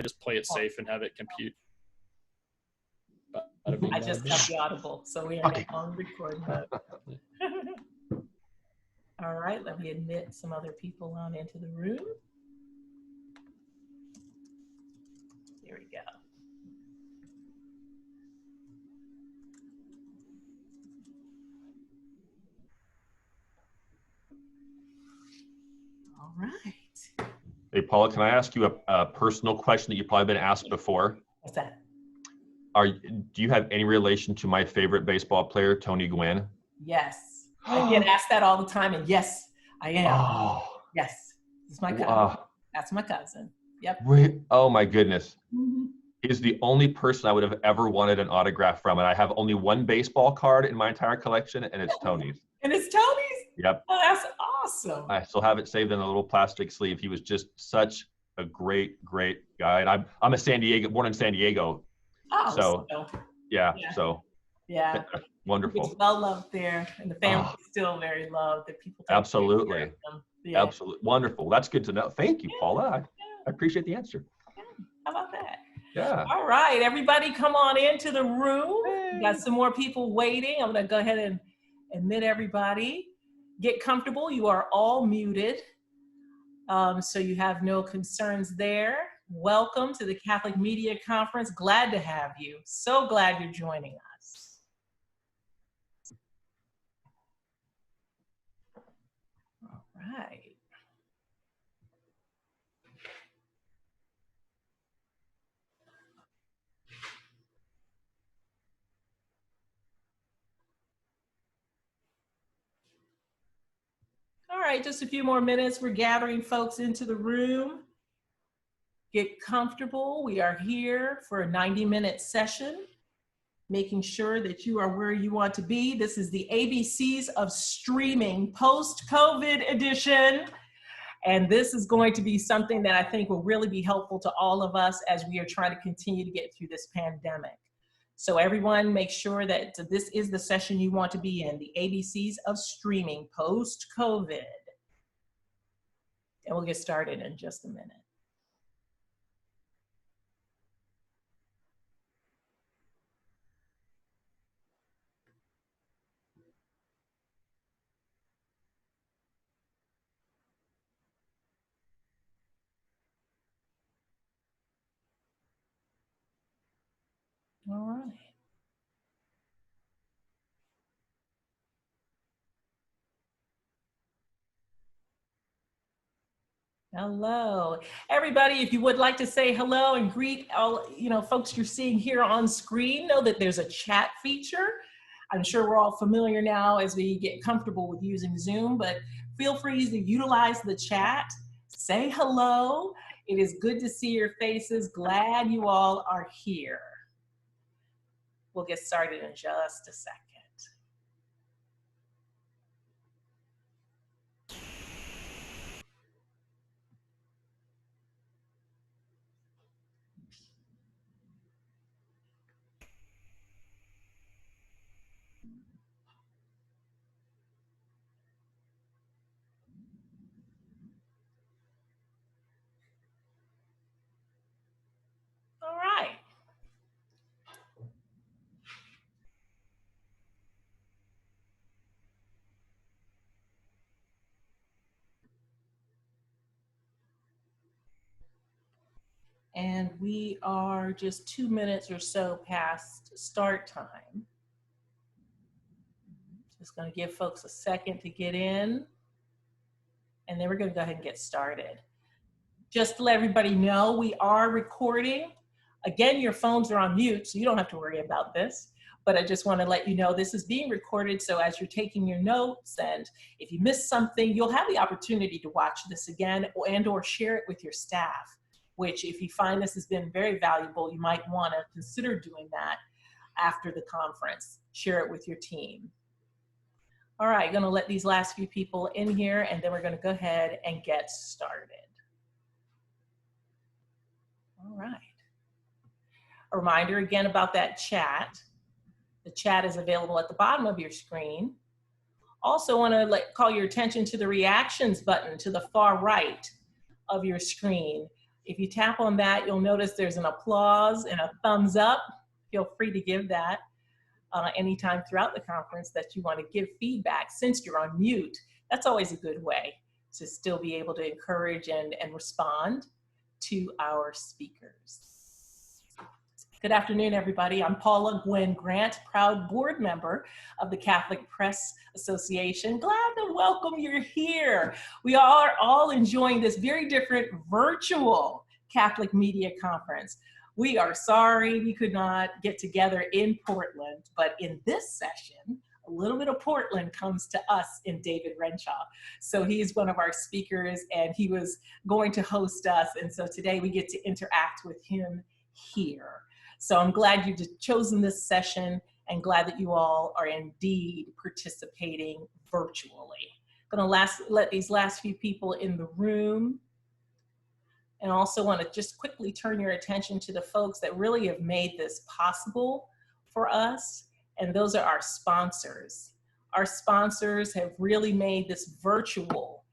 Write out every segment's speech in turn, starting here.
just play it safe and have it compute. I just got the audible, so we are now on record mode. All right, let me admit some other people on into the room. Here we go. All right. Hey, Paula, can I ask you a personal question that you've probably been asked before? What's that? Do you have any relation to my favorite baseball player, Tony Gwynn? Yes. I get asked that all the time, and yes, I am. Oh. Yes. This is my cousin. That's my cousin. Yep. Oh my goodness. Mm-hmm. He's the only person I would have ever wanted an autograph from, and I have only one baseball card in my entire collection, and it's Tony's. And it's Tony's? Yep. Oh, that's awesome. I still have it saved in a little plastic sleeve. He was just such a great, great guy. And I'm a born in San Diego. Oh, so yeah. Wonderful. It's well loved there, and the family is still very loved. That people take absolutely, care of them. Yeah. Absolutely wonderful. That's good to know. Thank you, Paula. I appreciate the answer. Yeah. How about that? Yeah. All right, everybody, come on into the room. We got some more people waiting. I'm going to go ahead and admit everybody. Get comfortable. You are all muted, so you have no concerns there. Welcome to the Catholic Media Conference. Glad to have you. So glad you're joining us. All right. All right, just a few more minutes. We're gathering folks into the room. Get comfortable. We are here for a 90-minute session, making sure that you are where you want to be. This is the ABCs of Streaming Post-COVID edition. And this is going to be something that I think will really be helpful to all of us as we are trying to continue to get through this pandemic. So everyone, make sure that this is the session you want to be in, the ABCs of Streaming Post-COVID. And we'll get started in just a minute. All right. Hello, everybody. If you would like to say hello and greet all, folks you're seeing here on screen, know that there's a chat feature. I'm sure we're all familiar now as we get comfortable with using Zoom, but feel free to utilize the chat. Say hello. It is good to see your faces. Glad you all are here. We'll get started in just a second. All right. And we are just 2 minutes or so past start time. Just going to give folks a second to get in, and then we're going to go ahead and get started. Just to let everybody know, we are recording. Again, your phones are on mute, so you don't have to worry about this. But I just want to let you know this is being recorded, so as you're taking your notes, and if you miss something, you'll have the opportunity to watch this again or share it with your staff, which if you find this has been very valuable, you might want to consider doing that after the conference. Share it with your team. All right, going to let these last few people in here, and then we're going to go ahead and get started. All right. A reminder again about that chat. The chat is available at the bottom of your screen. Also want to call your attention to the reactions button to the far right of your screen. If you tap on that, you'll notice there's an applause and a thumbs up. Feel free to give that anytime throughout the conference that you want to give feedback. Since you're on mute, that's always a good way to still be able to encourage and respond to our speakers. Good afternoon, everybody. I'm Paula Gwen Grant, proud board member of the Catholic Press Association. Glad to welcome you here. We are all enjoying this very different virtual Catholic Media Conference. We are sorry we could not get together in Portland, but in this session, a little bit of Portland comes to us in David Renshaw. So he's one of our speakers and he was going to host us. And so today we get to interact with him here. So I'm glad you've chosen this session and glad that you all are indeed participating virtually. I'm gonna let these last few people in the room, and also want to just quickly turn your attention to the folks that really have made this possible for us. And those are our sponsors. Our sponsors have really made this virtual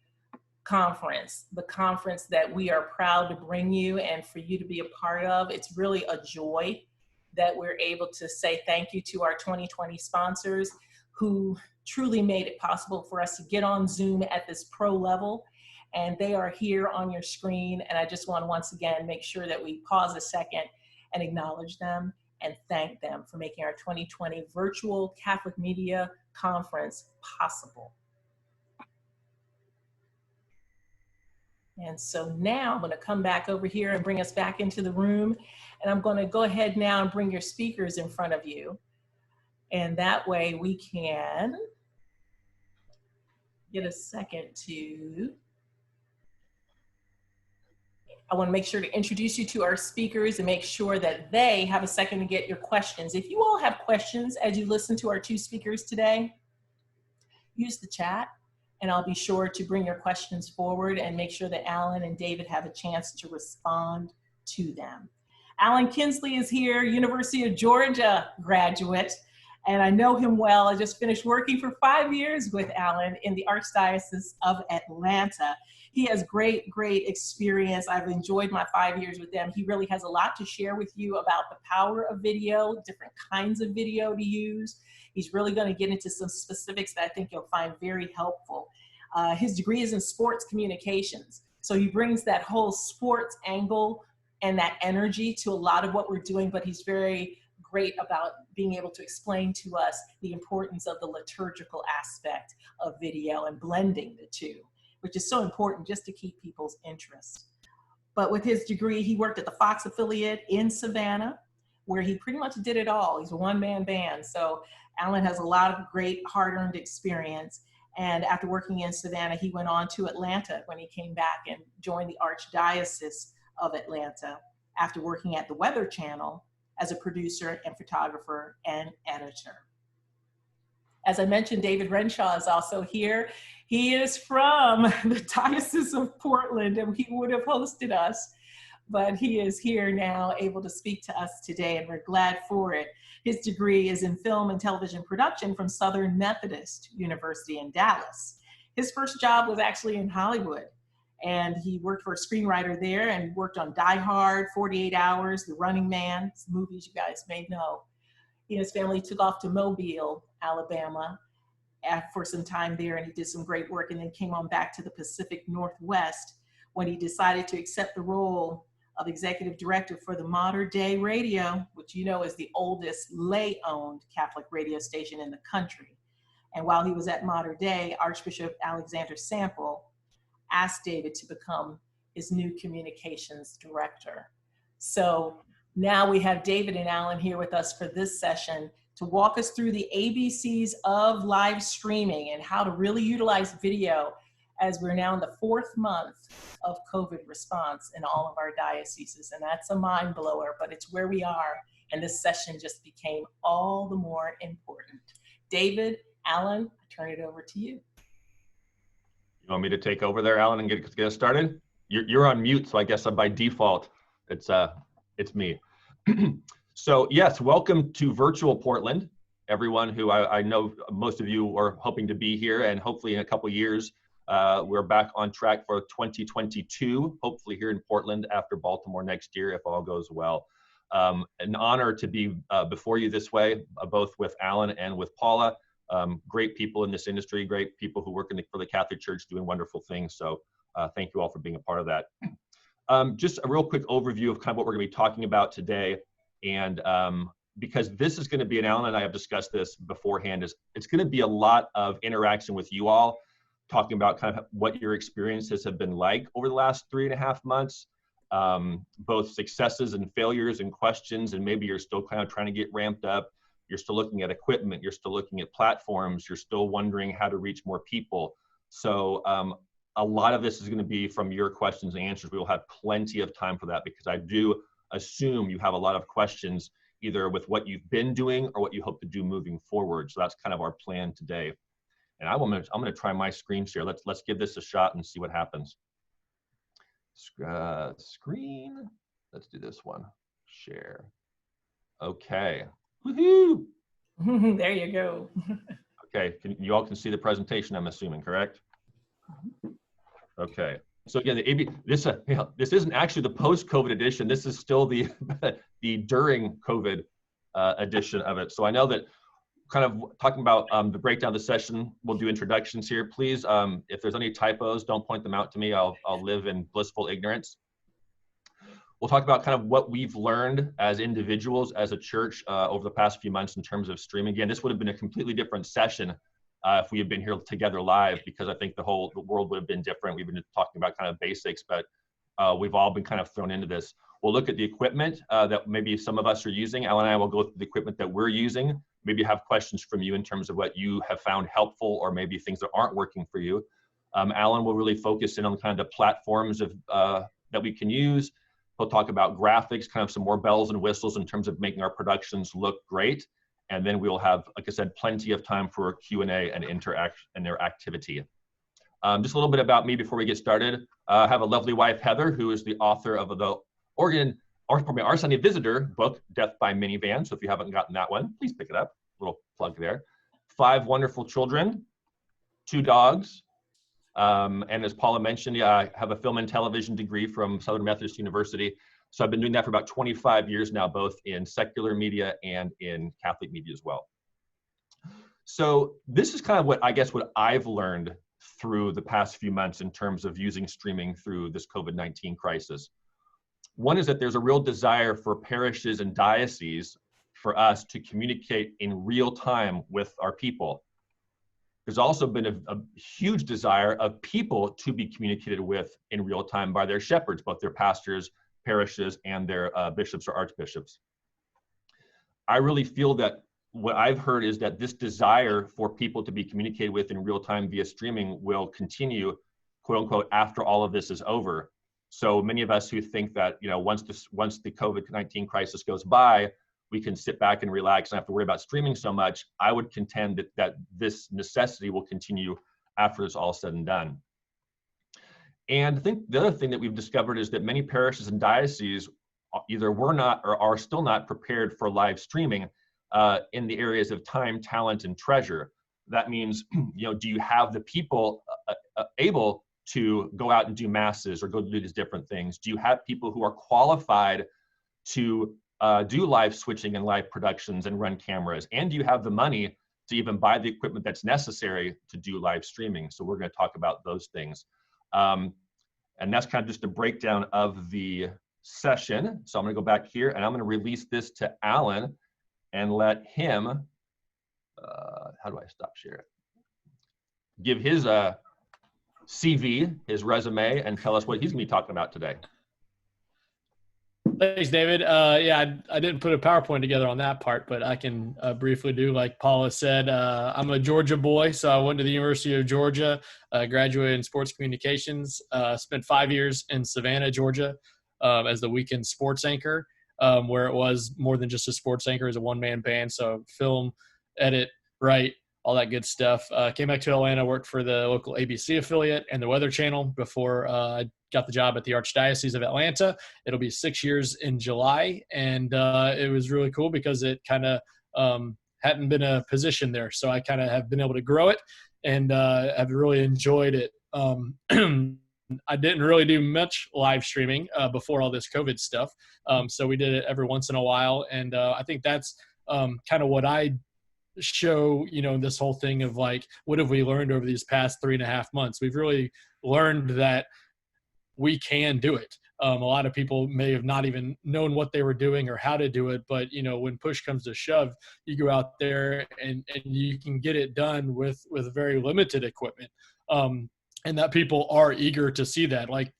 conference, the conference that we are proud to bring you and for you to be a part of. It's really a joy that we're able to say thank you to our 2020 sponsors who truly made it possible for us to get on Zoom at this pro level. And they are here on your screen. And I just want to once again make sure that we pause a second and acknowledge them and thank them for making our 2020 virtual Catholic Media Conference possible. And so now I'm going to come back over here and bring us back into the room. And I'm going to go ahead now and bring your speakers in front of you. And that way we can get a second to, I want to make sure to introduce you to our speakers and make sure that they have a second to get your questions. If you all have questions as you listen to our two speakers today, use the chat and I'll be sure to bring your questions forward and make sure that Allen and David have a chance to respond to them. Allen Kinzly is here, University of Georgia graduate, and I know him well. I just finished working for 5 years with Allen in the Archdiocese of Atlanta. He has great experience. I've enjoyed my 5 years with them. He really has a lot to share with you about the power of video, different kinds of video to use. He's really going to get into some specifics that I think you'll find very helpful. His degree is in sports communications. So he brings that whole sports angle and that energy to a lot of what we're doing, but he's very great about being able to explain to us the importance of the liturgical aspect of video and blending the two, which is so important just to keep people's interest. But with his degree, he worked at the Fox affiliate in Savannah, where he pretty much did it all. He's a one-man band. So Allen has a lot of great hard-earned experience. And after working in Savannah, he went on to Atlanta when he came back and joined the Archdiocese of Atlanta after working at the Weather Channel as a producer and photographer and editor. As I mentioned, David Renshaw is also here. He is from the Diocese of Portland, and he would have hosted us, but he is here now, able to speak to us today, and we're glad for it. His degree is in film and television production from Southern Methodist University in Dallas. His first job was actually in Hollywood, and he worked for a screenwriter there and worked on Die Hard, 48 Hours, The Running Man, movies you guys may know. He and his family took off to Mobile, Alabama, for some time there, and he did some great work and then came on back to the Pacific Northwest when he decided to accept the role of executive director for the Mater Dei Radio, which you know is the oldest lay-owned Catholic radio station in the country. And while he was at Mater Dei, Archbishop Alexander Sample asked David to become his new communications director. So now we have David and Allen here with us for this session to walk us through the ABCs of live streaming and how to really utilize video as we're now in the 4th month of COVID response in all of our dioceses. And that's a mind blower, but it's where we are. And this session just became all the more important. David, Allen, I turn it over to you. You want me to take over there, Allen, and get us started? You're on mute, so I guess by default, it's me. So yes, welcome to virtual Portland, everyone who I know most of you are hoping to be here, and hopefully in a couple years We're back on track for 2022, hopefully here in Portland after Baltimore next year, if all goes well. An honor to be before you this way, both with Alan and with Paula. Great people in this industry, great people who work for the Catholic Church doing wonderful things. So thank you all for being a part of that. Just a real quick overview of kind of what we're going to be talking about today. And because this is going to be, and Alan and I have discussed this beforehand, it's going to be a lot of interaction with you all, talking about kind of what your experiences have been like over the last 3.5 months, both successes and failures and questions, and maybe you're still kind of trying to get ramped up. You're still looking at equipment, you're still looking at platforms, you're still wondering how to reach more people. So a lot of this is going to be from your questions and answers. We will have plenty of time for that because I do assume you have a lot of questions either with what you've been doing or what you hope to do moving forward. So that's kind of our plan today. And I'm going to try my screen share. Let's give this a shot and see what happens. Screen. Let's do this one. Share. Okay. Woohoo! There you go. Okay. You all can see the presentation, I'm assuming, correct? Okay. So again, this isn't actually the post-COVID edition. This is still the the during COVID edition of it. So I know that kind of talking about the breakdown of the session, we'll do introductions here. Please, if there's any typos, don't point them out to me. I'll live in blissful ignorance. We'll talk about kind of what we've learned as individuals, as a church over the past few months in terms of streaming. Again, this would have been a completely different session if we had been here together live, because I think the world would have been different. We've been talking about kind of basics, but we've all been kind of thrown into this. We'll look at the equipment that maybe some of us are using. Alan and I will go through the equipment that we're using. Maybe have questions from you in terms of what you have found helpful or maybe things that aren't working for you. Alan will really focus in on kind of the platforms that we can use. He'll talk about graphics, kind of some more bells and whistles in terms of making our productions look great. And then we'll have, like I said, plenty of time for Q&A and interactivity. Just a little bit about me before we get started. I have a lovely wife, Heather, who is the author of the Our Sunday Visitor book, Death by Minivan. So if you haven't gotten that one, please pick it up. Little plug there. 5 wonderful children, 2 dogs. And as Paula mentioned, I have a film and television degree from Southern Methodist University. So I've been doing that for about 25 years now, both in secular media and in Catholic media as well. So this is kind of what I've learned through the past few months in terms of using streaming through this COVID-19 crisis. One is that there's a real desire for parishes and dioceses for us to communicate in real time with our people. There's also been a huge desire of people to be communicated with in real time by their shepherds, both their pastors, parishes, and their bishops or archbishops. I really feel that what I've heard is that this desire for people to be communicated with in real time via streaming will continue, quote unquote, after all of this is over. So many of us who think that, once the COVID-19 crisis goes by, we can sit back and relax and not have to worry about streaming so much. I would contend that this necessity will continue after it's all said and done. And I think the other thing that we've discovered is that many parishes and dioceses either were not or are still not prepared for live streaming in the areas of time, talent, and treasure. That means, do you have the people able to go out and do masses or go do these different things? Do you have people who are qualified to do live switching and live productions and run cameras? And do you have the money to even buy the equipment that's necessary to do live streaming? So we're going to talk about those things. And that's kind of just a breakdown of the session. So I'm going to go back here and I'm going to release this to Alan and let him, how do I stop sharing? Give his CV, his resume, and tell us what he's going to be talking about today. Thanks, David. Yeah, I didn't put a PowerPoint together on that part, but I can briefly do. Like Paula said, I'm a Georgia boy, so I went to the University of Georgia, graduated in sports communications, spent 5 years in Savannah, Georgia, as the weekend sports anchor, where it was more than just a sports anchor, as a one-man band, so film, edit, write, all that good stuff. Came back to Atlanta, worked for the local ABC affiliate and the Weather Channel before I got the job at the Archdiocese of Atlanta. It'll be 6 years in July, and it was really cool because it kind of hadn't been a position there. So I kind of have been able to grow it and have really enjoyed it I didn't really do much live streaming before all this COVID stuff. So we did it every once in a while. And I think that's kind of what I show, this whole thing of like, what have we learned over these past 3.5 months? We've really learned that we can do it. A lot of people may have not even known what they were doing or how to do it, but when push comes to shove, you go out there and you can get it done with very limited equipment. And that people are eager to see that. Like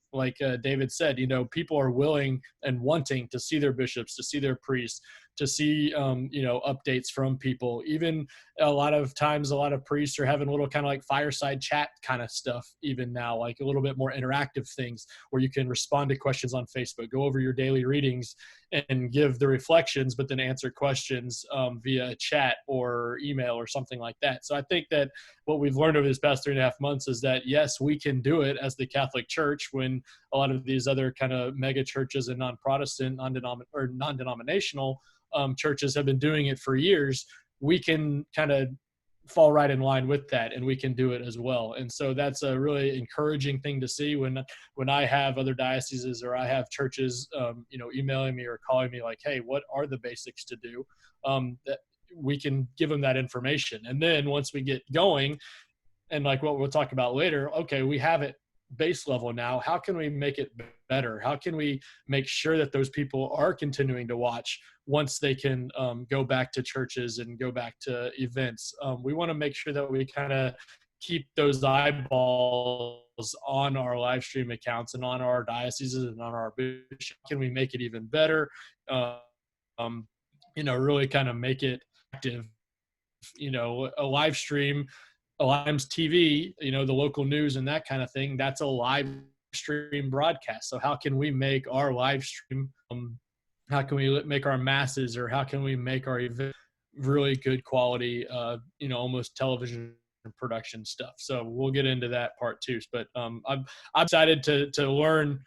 David said, people are willing and wanting to see their bishops, to see their priests, to see, updates from people. Even a lot of times, a lot of priests are having a little kind of like fireside chat kind of stuff even now, like a little bit more interactive things where you can respond to questions on Facebook, go over your daily readings and give the reflections, but then answer questions via chat or email or something like that. So I think that what we've learned over this past 3.5 months is that, yes, we can do it as the Catholic Church when a lot of these other kind of mega churches and non-Protestant, non-denominational churches have been doing it for years. We can kind of fall right in line with that, and we can do it as well. And so that's a really encouraging thing to see when I have other dioceses or I have churches, emailing me or calling me like, hey, what are the basics to do? That we can give them that information. And then once we get going, and like what we'll talk about later, okay, we have it base level now. How can we make it better? How can we make sure that those people are continuing to watch once they can go back to churches and go back to events? We want to make sure that we kind of keep those eyeballs on our live stream accounts and on our dioceses and on our bishop. Can we make it even better? Really kind of make it active. A live stream, Lime's TV, the local news and that kind of thing, that's a live stream broadcast. So how can we make our live stream, how can we make our masses, or how can we make our event really good quality, almost television production stuff? So we'll get into that part too. But I'm excited to learn,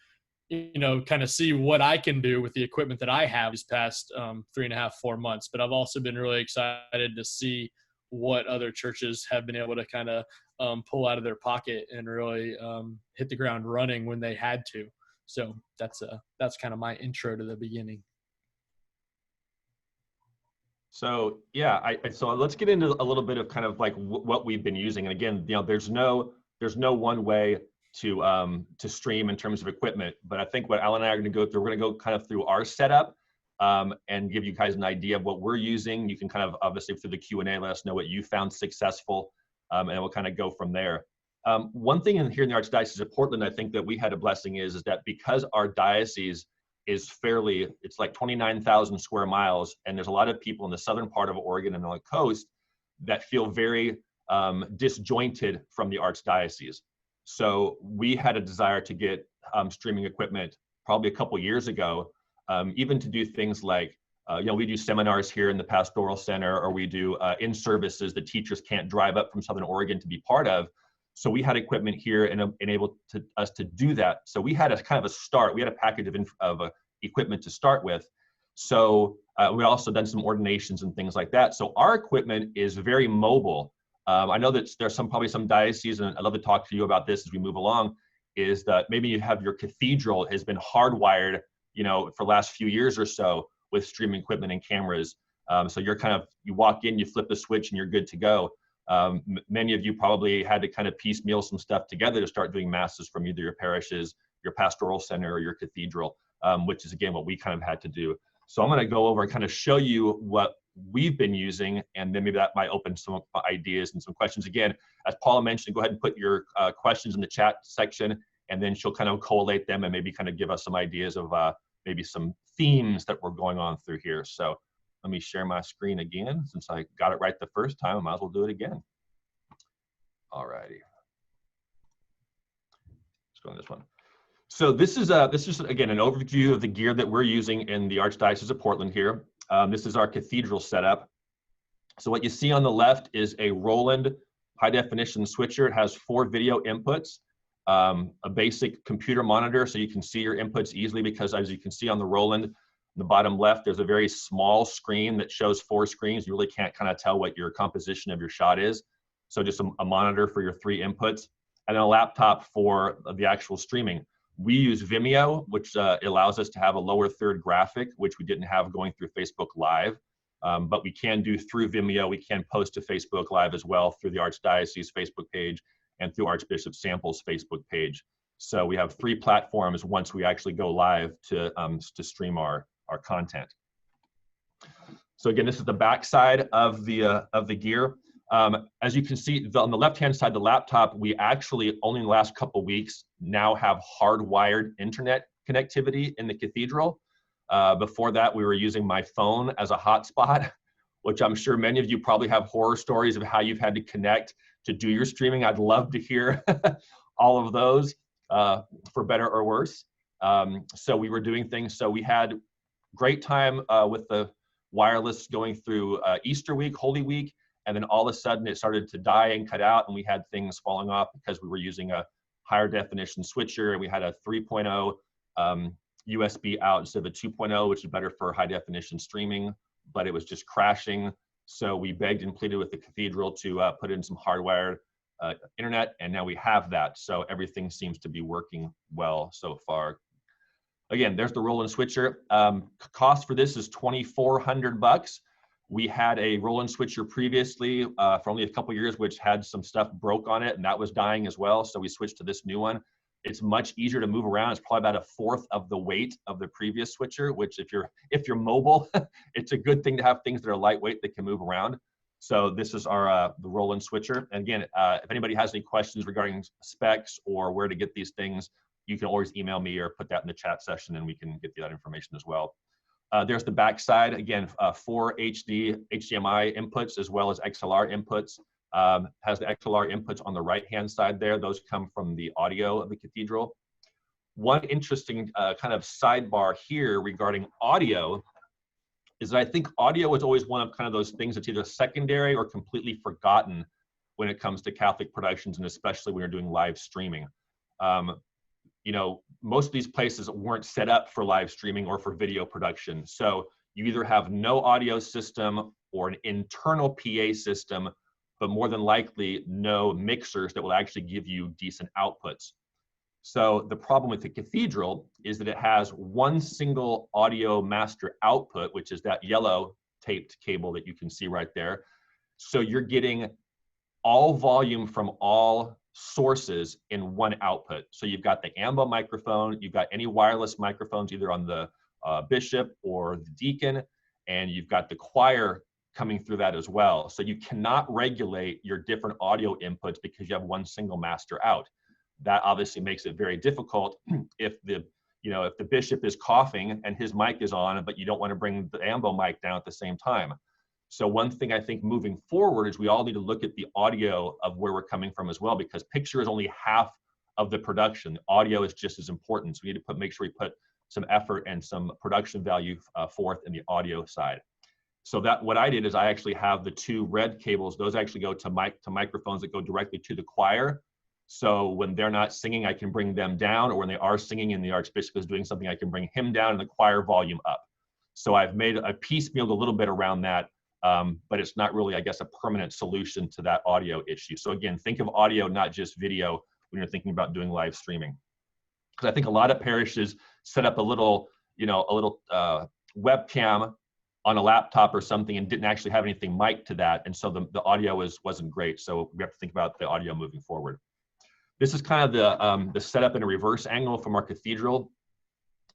kind of see what I can do with the equipment that I have these past 3.5, 4 months. But I've also been really excited to see what other churches have been able to kind of pull out of their pocket and really hit the ground running when they had to. So that's kind of my intro to the beginning. So yeah, so let's get into a little bit of kind of like what we've been using. And again, there's no one way to stream in terms of equipment, but I think what Alan and I are going to go through, we're going to go kind of through our setup and give you guys an idea of what we're using. You can kind of obviously through the Q&A let us know what you found successful, and we'll kind of go from there. One thing here in the Archdiocese of Portland, I think that we had a blessing is that because our diocese is it's like 29,000 square miles, and there's a lot of people in the southern part of Oregon and on the coast that feel very disjointed from the Archdiocese. So we had a desire to get streaming equipment probably a couple years ago, even to do things like, we do seminars here in the Pastoral Center, or we do in-services that teachers can't drive up from Southern Oregon to be part of. So we had equipment here and able us to do that. So we had a kind of a start. We had a package of equipment to start with. So we also done some ordinations and things like that. So our equipment is very mobile. I know that there's probably some dioceses, and I'd love to talk to you about this as we move along, is that maybe you have your cathedral has been hardwired, for the last few years or so with streaming equipment and cameras. So you walk in, you flip the switch, and you're good to go. Many of you probably had to kind of piecemeal some stuff together to start doing masses from either your parishes, your pastoral center, or your cathedral, which is again what we kind of had to do. So I'm going to go over and kind of show you what we've been using, and then maybe that might open some ideas and some questions. Again, as Paula mentioned, go ahead and put your questions in the chat section, and then she'll kind of collate them and maybe kind of give us some ideas of maybe some themes that we're going on through here. So let me share my screen again. Since I got it right the first time, I might as well do it again. All righty. Let's go on this one. So this is again an overview of the gear that we're using in the Archdiocese of Portland here. This is our cathedral setup. So what you see on the left is a Roland high definition switcher. It has 4 video inputs, a basic computer monitor so you can see your inputs easily, because as you can see on the Roland, in the bottom left, there's a very small screen that shows 4 screens. You really can't kind of tell what your composition of your shot is. So just a monitor for your 3 inputs. and then a laptop for the actual streaming. We use Vimeo, which allows us to have a lower third graphic, which we didn't have going through Facebook Live. But we can do through Vimeo. We can post to Facebook Live as well through the Archdiocese Facebook page and through Archbishop Sample's Facebook page. So we have 3 platforms once we actually go live to stream our content. So again, this is the back side of the gear. As you can see on the left-hand side, the laptop, we actually only in the last couple of weeks now have hardwired internet connectivity in the cathedral. Before that, we were using my phone as a hotspot, which I'm sure many of you probably have horror stories of how you've had to connect to do your streaming. I'd love to hear all of those, for better or worse. So we were doing things. So we had great time with the wireless going through Easter week, Holy Week, and then all of a sudden it started to die and cut out, and we had things falling off because we were using a higher definition switcher, and we had a 3.0 USB out instead of a 2.0, which is better for high definition streaming, but it was just crashing. So we begged and pleaded with the cathedral to put in some hardwired internet, and now we have that. So everything seems to be working well so far. Again, there's the roll-in switcher. Cost for this is $2,400. We had a roll-in switcher previously for only a couple years, which had some stuff broke on it, and that was dying as well. So we switched to this new one. It's much easier to move around. It's probably about 1/4 of the weight of the previous switcher, which if you're mobile, it's a good thing to have things that are lightweight that can move around. So this is our the roll-in switcher. And again, if anybody has any questions regarding specs or where to get these things, you can always email me or put that in the chat session and we can get you that information as well. There's the back side, again, 4 HDMI inputs as well as XLR inputs. Has the XLR inputs on the right-hand side there. Those come from the audio of the cathedral. One interesting kind of sidebar here regarding audio is that I think audio is always one of kind of those things that's either secondary or completely forgotten when it comes to Catholic productions, and especially when you're doing live streaming. You know, most of these places weren't set up for live streaming or for video production. So you either have no audio system or an internal PA system, but more than likely no mixers that will actually give you decent outputs. So the problem with the cathedral is that it has one single audio master output, which is that yellow taped cable that you can see right there. So you're getting all volume from all sources in one output. So you've got the AMBO microphone, you've got any wireless microphones either on the bishop or the deacon, and you've got the choir coming through that as well. So you cannot regulate your different audio inputs because you have one single master out. That obviously makes it very difficult if the bishop is coughing and his mic is on, but you don't want to bring the AMBO mic down at the same time. So one thing I think moving forward is we all need to look at the audio of where we're coming from as well, because picture is only half of the production. The audio is just as important. So we need to make sure we put some effort and some production value forth in the audio side. So that what I did is I actually have the 2 red cables. Those actually go to microphones that go directly to the choir. So when they're not singing, I can bring them down, or when they are singing and the Archbishop is doing something, I can bring him down and the choir volume up. So I've made a piecemeal a little bit around that, but it's not really, I guess, a permanent solution to that audio issue. So again, think of audio, not just video, when you're thinking about doing live streaming. Because I think a lot of parishes set up a little webcam on a laptop or something and didn't actually have anything mic'd to that, and so the audio wasn't great. So we have to think about the audio moving forward. This is kind of the setup in a reverse angle from our cathedral.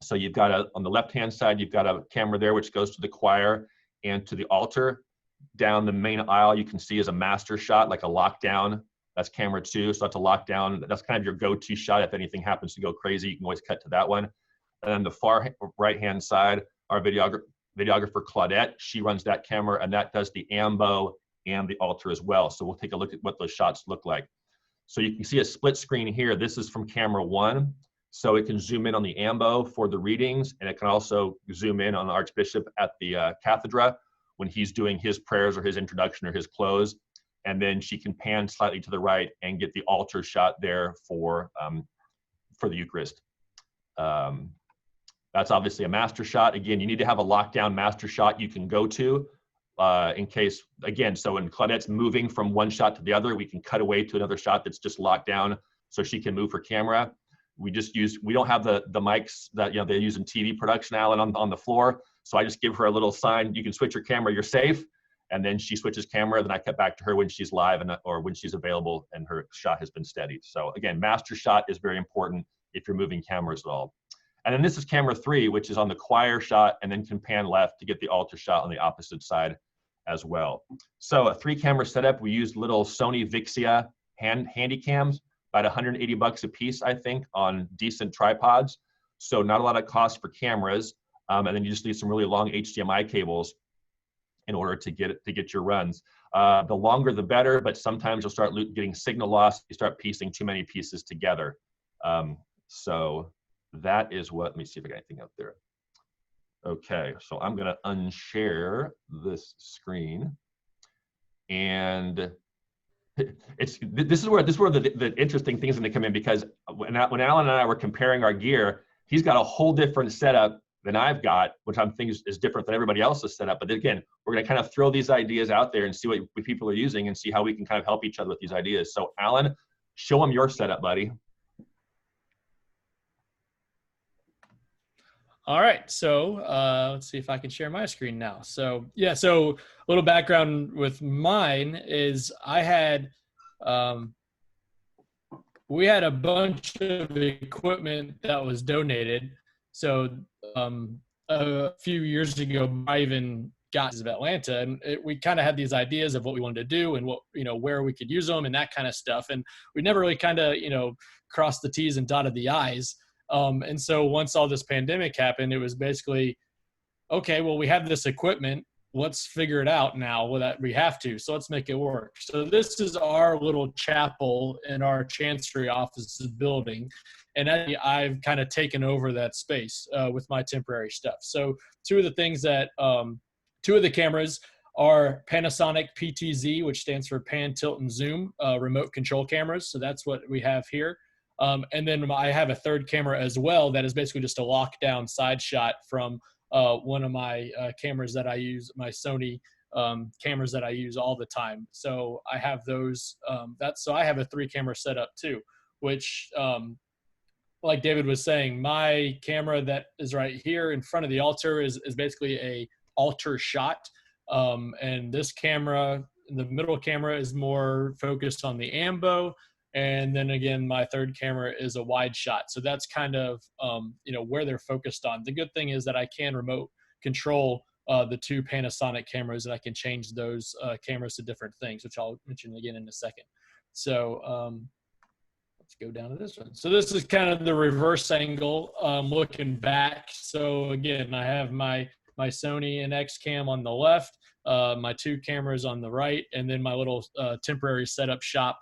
So you've got on the left-hand side, you've got a camera there which goes to the choir and to the altar. Down the main aisle, you can see is a master shot, like a lockdown. That's camera 2, so that's a lockdown. That's kind of your go-to shot. If anything happens to go crazy, you can always cut to that one. And then the far right-hand side, our videographer Claudette, she runs that camera, and that does the AMBO and the altar as well. So we'll take a look at what those shots look like. So you can see a split screen here. This is from camera 1. So it can zoom in on the AMBO for the readings, and it can also zoom in on the Archbishop at the cathedra when he's doing his prayers or his introduction or his close. And then she can pan slightly to the right and get the altar shot there for the Eucharist. That's obviously a master shot. Again, you need to have a lockdown master shot you can go to in case, again, so when Claudette's moving from one shot to the other, we can cut away to another shot that's just locked down. so she can move her camera. We don't have the mics that they use in TV production, Alan, on the floor. So I just give her a little sign, you can switch your camera, you're safe. And then she switches camera, then I cut back to her when she's live or when she's available and her shot has been steadied. So again, master shot is very important if you're moving cameras at all. And then this is camera 3, which is on the choir shot, and then can pan left to get the altar shot on the opposite side as well. So a 3-camera setup, we used little Sony Vixia handy cams, about 180 bucks a piece, I think, on decent tripods. So not a lot of cost for cameras. And then you just need some really long HDMI cables in order to get your runs. The longer the better, but sometimes you'll start getting signal loss. You start piecing too many pieces together. So that is what, let me see if I got anything up there. Okay, so I'm gonna unshare this screen. And this is where the interesting things going to come in, because when Alan and I were comparing our gear, he's got a whole different setup than I've got, which I'm thinking is different than everybody else's setup. But again, we're going to kind of throw these ideas out there and see what people are using and see how we can kind of help each other with these ideas. So Alan, show them your setup, buddy. All right, so let's see if I can share my screen now. So yeah, so a little background with mine is I had, we had a bunch of equipment that was donated. So a few years ago, I even got to Atlanta, and we kind of had these ideas of what we wanted to do and what, where we could use them and that kind of stuff. And we never really kind of, crossed the T's and dotted the I's. And so once all this pandemic happened, it was basically, okay, well, we have this equipment. Let's figure it out now. Well, that we have to. So let's make it work. So this is our little chapel in our chancery offices building. And I've kind of taken over that space with my temporary stuff. So two of the cameras are Panasonic PTZ, which stands for Pan, Tilt, and Zoom remote control cameras. So that's what we have here. And then I have a third camera as well that is basically just a lockdown side shot from one of my cameras that I use, my Sony cameras that I use all the time. So I have those. So I have a 3-camera setup too, which, like David was saying, my camera that is right here in front of the altar is basically a altar shot. And this camera, the middle camera, is more focused on the ambo. And then again, my third camera is a wide shot. So that's kind of, where they're focused on. The good thing is that I can remote control the 2 Panasonic cameras, and I can change those cameras to different things, which I'll mention again in a second. So let's go down to this one. So this is kind of the reverse angle looking back. So again, I have my Sony NX cam on the left, my 2 cameras on the right, and then my little temporary setup shop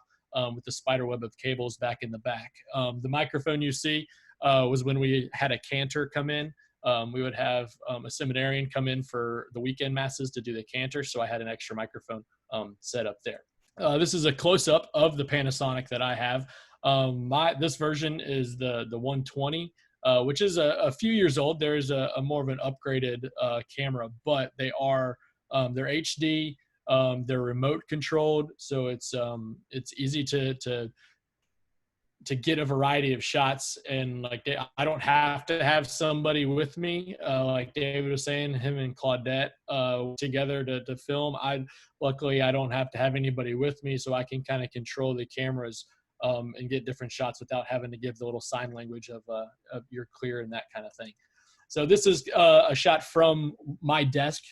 with the spider web of cables back in the back. The microphone you see was when we had a cantor come in. We would have a seminarian come in for the weekend masses to do the cantor, so I had an extra microphone set up there. This is a close-up of the Panasonic that I have. This version is the 120, which is a few years old. There is a more of an upgraded camera, but they're HD. They're remote controlled, so it's easy to get a variety of shots. And I don't have to have somebody with me, like David was saying, him and Claudette together to film. Luckily I don't have to have anybody with me, so I can kind of control the cameras and get different shots without having to give the little sign language of you're clear and that kind of thing. So this is a shot from my desk,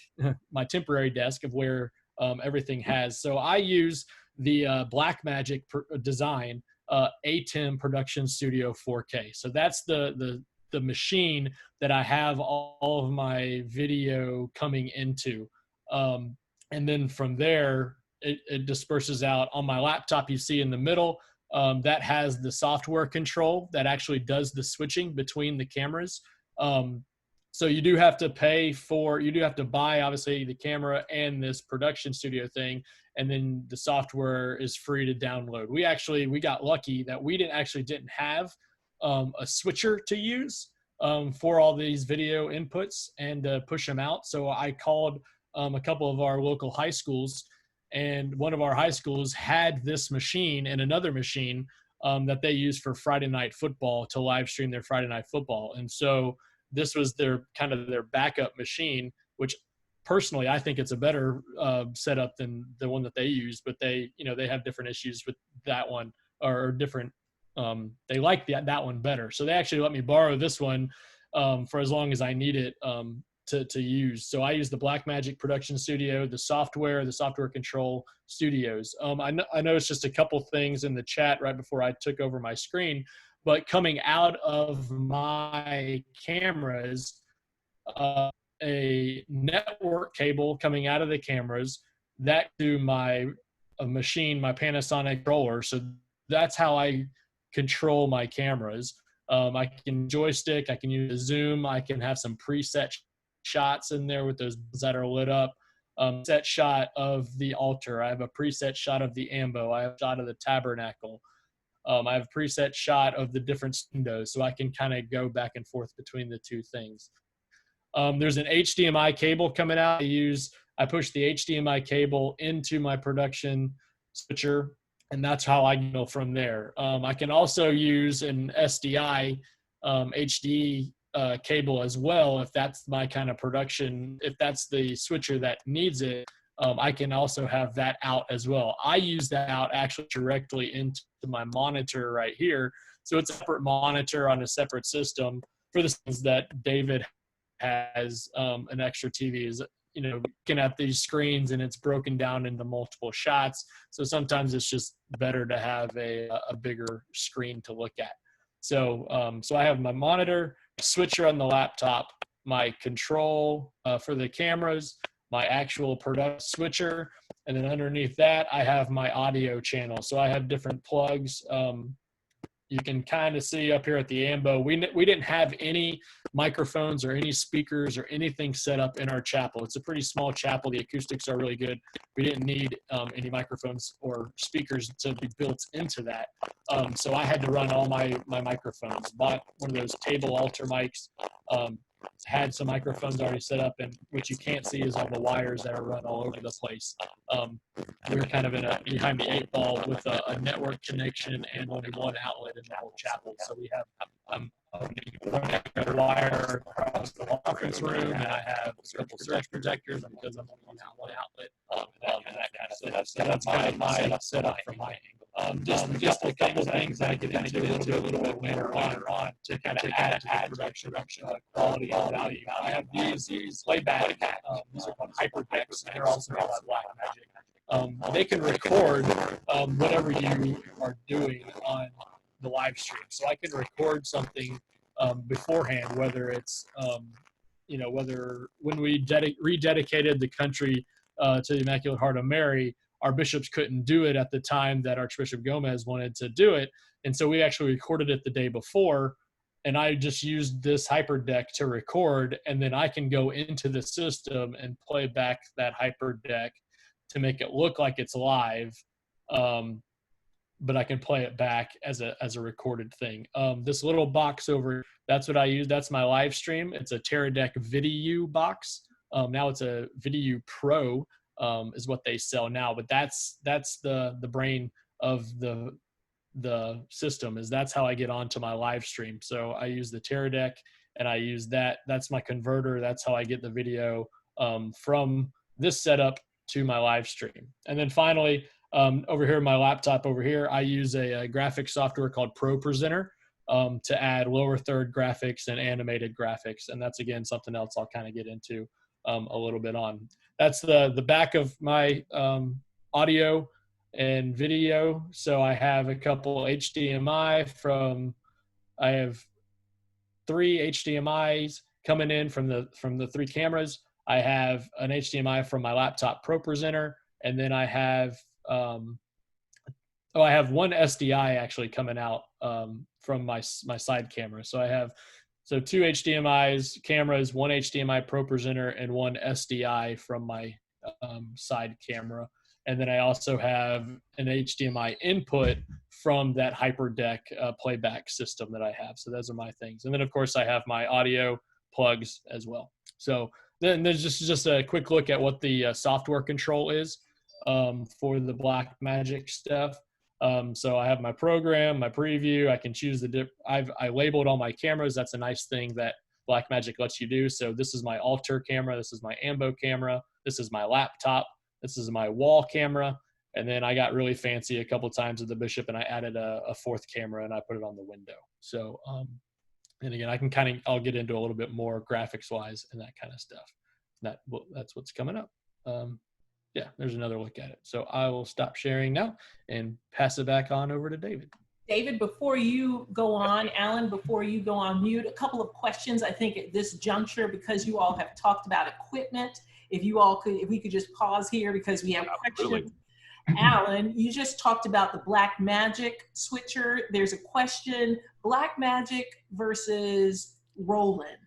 my temporary desk, of where everything has. So I use the Blackmagic design ATEM Production Studio 4K. So that's the machine that I have all of my video coming into. And then from there, it disperses out. On my laptop, you see in the middle, that has the software control that actually does the switching between the cameras. So you do have to buy, obviously, the camera and this production studio thing, and then the software is free to download. We got lucky that we didn't have a switcher to use for all these video inputs and push them out. So I called a couple of our local high schools, and one of our high schools had this machine and another machine that they use for Friday night football to live stream their Friday night football. And so this was their kind of their backup machine, which personally I think it's a better setup than the one that they use, but they have different issues with that one, or different. They like that one better. So they actually let me borrow this one for as long as I need it to use. So I use the Blackmagic Production Studio, the software control studios. I noticed just a couple things in the chat right before I took over my screen, but coming out of my cameras, a network cable coming out of the cameras that to my machine, my Panasonic controller. So that's how I control my cameras. I can joystick, I can use a zoom, I can have some preset shots in there with those that are lit up. Set shot of the altar. I have a preset shot of the ambo. I have a shot of the tabernacle. I have a preset shot of the different windows, so I can kind of go back and forth between the two things. There's an HDMI cable coming out. I push the HDMI cable into my production switcher, and that's how I go from there. I can also use an SDI HD cable as well if that's my kind of production. If that's the switcher that needs it, I can also have that out as well. I use that out actually directly into my monitor right here. So it's a separate monitor on a separate system for the things that David has an extra TV. Is looking at these screens and it's broken down into multiple shots. So sometimes it's just better to have a bigger screen to look at. So I have my monitor, switcher on the laptop, my control for the cameras, my actual product switcher, and then underneath that I have my audio channel. So I have different plugs. You can kind of see up here at the ambo, we didn't have any microphones or any speakers or anything set up in our chapel. It's a pretty small chapel. The acoustics are really good. We didn't need any microphones or speakers to be built into that. So I had to run all my microphones. Bought one of those table altar mics, had some microphones already set up, and what you can't see is all the wires that are run all over the place. We're kind of behind the 8 ball with a network connection and only one outlet in the whole chapel. So we have one extra wire across the conference room, and I have a couple surge protectors because I'm only on one outlet, and that kind of stuff. So that's kind of my setup from my angle. Just a couple things that I get into a little bit later on to kind of add to the production quality and value. I have these playback. These are called hyper decks. They're also called Blackmagic. They can record whatever you are doing on the live stream. So I can record something beforehand, whether it's whether when we rededicated the country to the Immaculate Heart of Mary, our bishops couldn't do it at the time that Archbishop Gomez wanted to do it. And so we actually recorded it the day before, and I just used this hyperdeck to record, and then I can go into the system and play back that hyperdeck to make it look like it's live. But I can play it back as a recorded thing. This little box over, that's what I use. That's my live stream. It's a Teradek VidiU box. Now it's a VidiU Pro is what they sell now, but that's the brain of the system. That's how I get onto my live stream. So I use the Teradek, and I use that's my converter. That's how I get the video from this setup to my live stream. And then finally, over here, my laptop over here, I use a graphic software called ProPresenter to add lower third graphics and animated graphics. And that's, again, something else I'll kind of get into a little bit on. That's the back of my audio and video. So I have a couple HDMI I have 3 HDMIs coming in from the 3 cameras. I have an HDMI from my laptop ProPresenter, and then I have I have one SDI actually coming out from my side camera. So I have 2 HDMIs cameras, 1 HDMI ProPresenter, and 1 SDI from my side camera. And then I also have an HDMI input from that HyperDeck playback system that I have. So those are my things. And then, of course, I have my audio plugs as well. So then there's just a quick look at what the software control is for the Blackmagic stuff. So I have my program, my preview. I can choose I labeled all my cameras. That's a nice thing that Blackmagic lets you do. So this is my altar camera. This is my ambo camera. This is my laptop. This is my wall camera. And then I got really fancy a couple times at the Bishop, and I added a fourth camera, and I put it on the window. So, and again, I'll get into a little bit more graphics wise and that kind of stuff. That's what's coming up. Yeah, there's another look at it. So I will stop sharing now and pass it back on over to David. David, before you go on, Alan, before you go on mute, a couple of questions, I think, at this juncture, because you all have talked about equipment. If we could just pause here because we have questions. Alan, you just talked about the Blackmagic switcher. There's a question, Blackmagic versus Roland.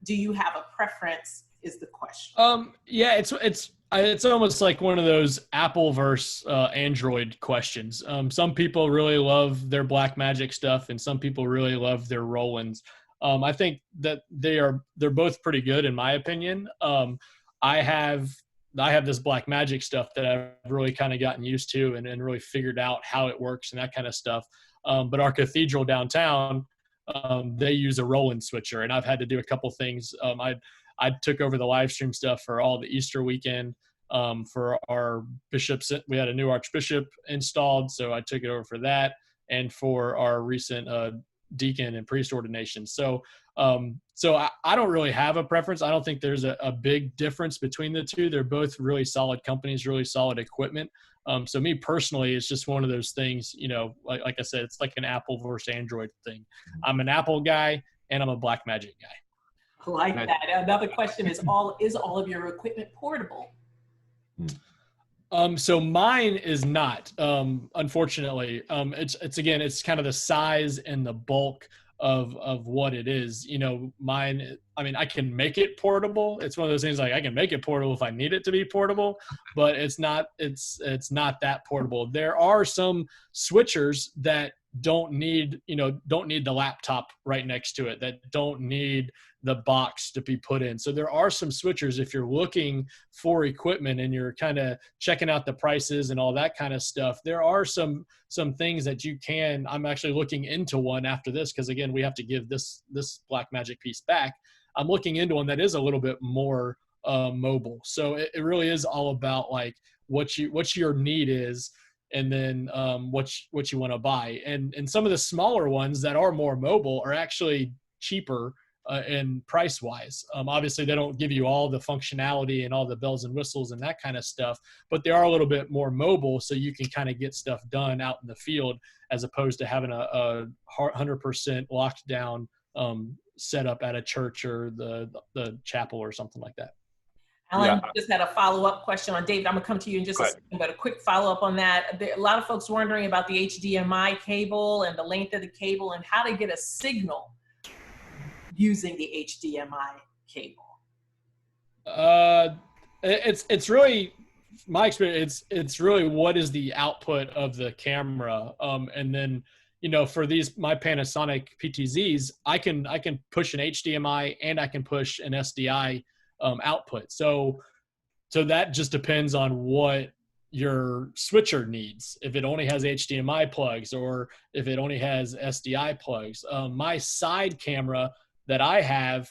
Do you have a preference is the question. Yeah, it's almost like one of those Apple versus Android questions. Some people really love their Blackmagic stuff, and some people really love their Rolands. I think that they're both pretty good in my opinion. I have this Blackmagic stuff that I've really kind of gotten used to and really figured out how it works and that kind of stuff. But our cathedral downtown, they use a Roland switcher, and I've had to do a couple things. I took over the live stream stuff for all the Easter weekend for our bishops. We had a new archbishop installed, so I took it over for that, and for our recent deacon and priest ordination. So I don't really have a preference. I don't think there's a big difference between the two. They're both really solid companies, really solid equipment. So me personally, it's just one of those things, like I said, it's like an Apple versus Android thing. I'm an Apple guy and I'm a Blackmagic guy. I like that. Another question is all of your equipment portable? So mine is not, unfortunately. It's kind of the size and the bulk of what it is. Mine, I can make it portable. It's one of those things, like I can make it portable if I need it to be portable, but it's not that portable. There are some switchers that don't need the laptop right next to it, that don't need the box to be put in. So there are some switchers, if you're looking for equipment and you're kind of checking out the prices and all that kind of stuff, there are some things that you can. I'm actually looking into one after this, because again, we have to give this Blackmagic piece back. I'm looking into one that is a little bit more mobile. So it really is all about like what your need is, and then what you want to buy. And some of the smaller ones that are more mobile are actually cheaper and price wise. Obviously they don't give you all the functionality and all the bells and whistles and that kind of stuff, but they are a little bit more mobile, so you can kind of get stuff done out in the field, as opposed to having a 100% locked down setup at a church or the chapel or something like that. Alan, just had a follow-up question on David. I'm gonna come to you in just a second, but a quick follow-up on that. A lot of folks wondering about the HDMI cable and the length of the cable and how to get a signal using the HDMI cable. It's really my experience. It's really what is the output of the camera, and then for my Panasonic PTZs, I can push an HDMI and I can push an SDI output. So that just depends on what your switcher needs. If it only has HDMI plugs or if it only has SDI plugs. My side camera that I have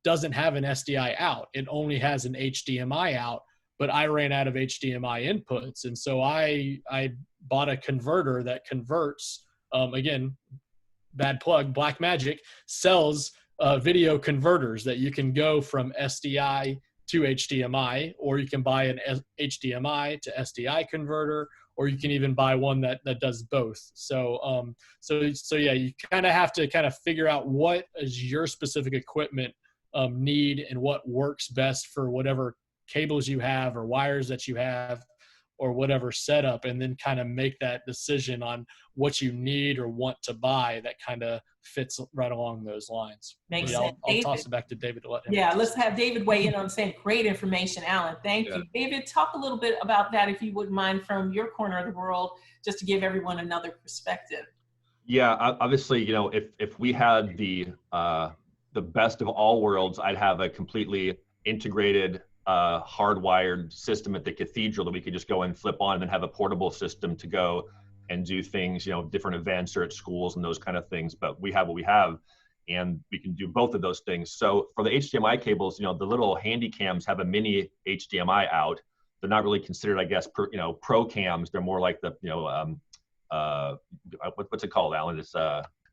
doesn't have an SDI out. It only has an HDMI out, but I ran out of HDMI inputs. And so I bought a converter that converts, again, bad plug, Blackmagic sells video converters that you can go from SDI to HDMI, or you can buy an HDMI to SDI converter, or you can even buy one that does both. So yeah, you kind of have to kind of figure out what is your specific equipment need and what works best for whatever cables you have or wires that you have or whatever setup, and then kind of make that decision on what you need or want to buy that kind of fits right along those lines. Makes sense. I'll toss it back to David to let him. Yeah, let's have David weigh in on the same. Great information, Alan. Thank you. David, talk a little bit about that, if you wouldn't mind, from your corner of the world, just to give everyone another perspective. Yeah, obviously, if we had the best of all worlds, I'd have a completely integrated hardwired system at the cathedral that we could just go and flip on and then have a portable system to go and do things, you know, different events or at schools and those kind of things. But we have what we have, and we can do both of those things. So for the HDMI cables, you know, the little handy cams have a mini HDMI out. They're not really considered, I guess, pro cams. They're more like the, what's it called, Alan? It's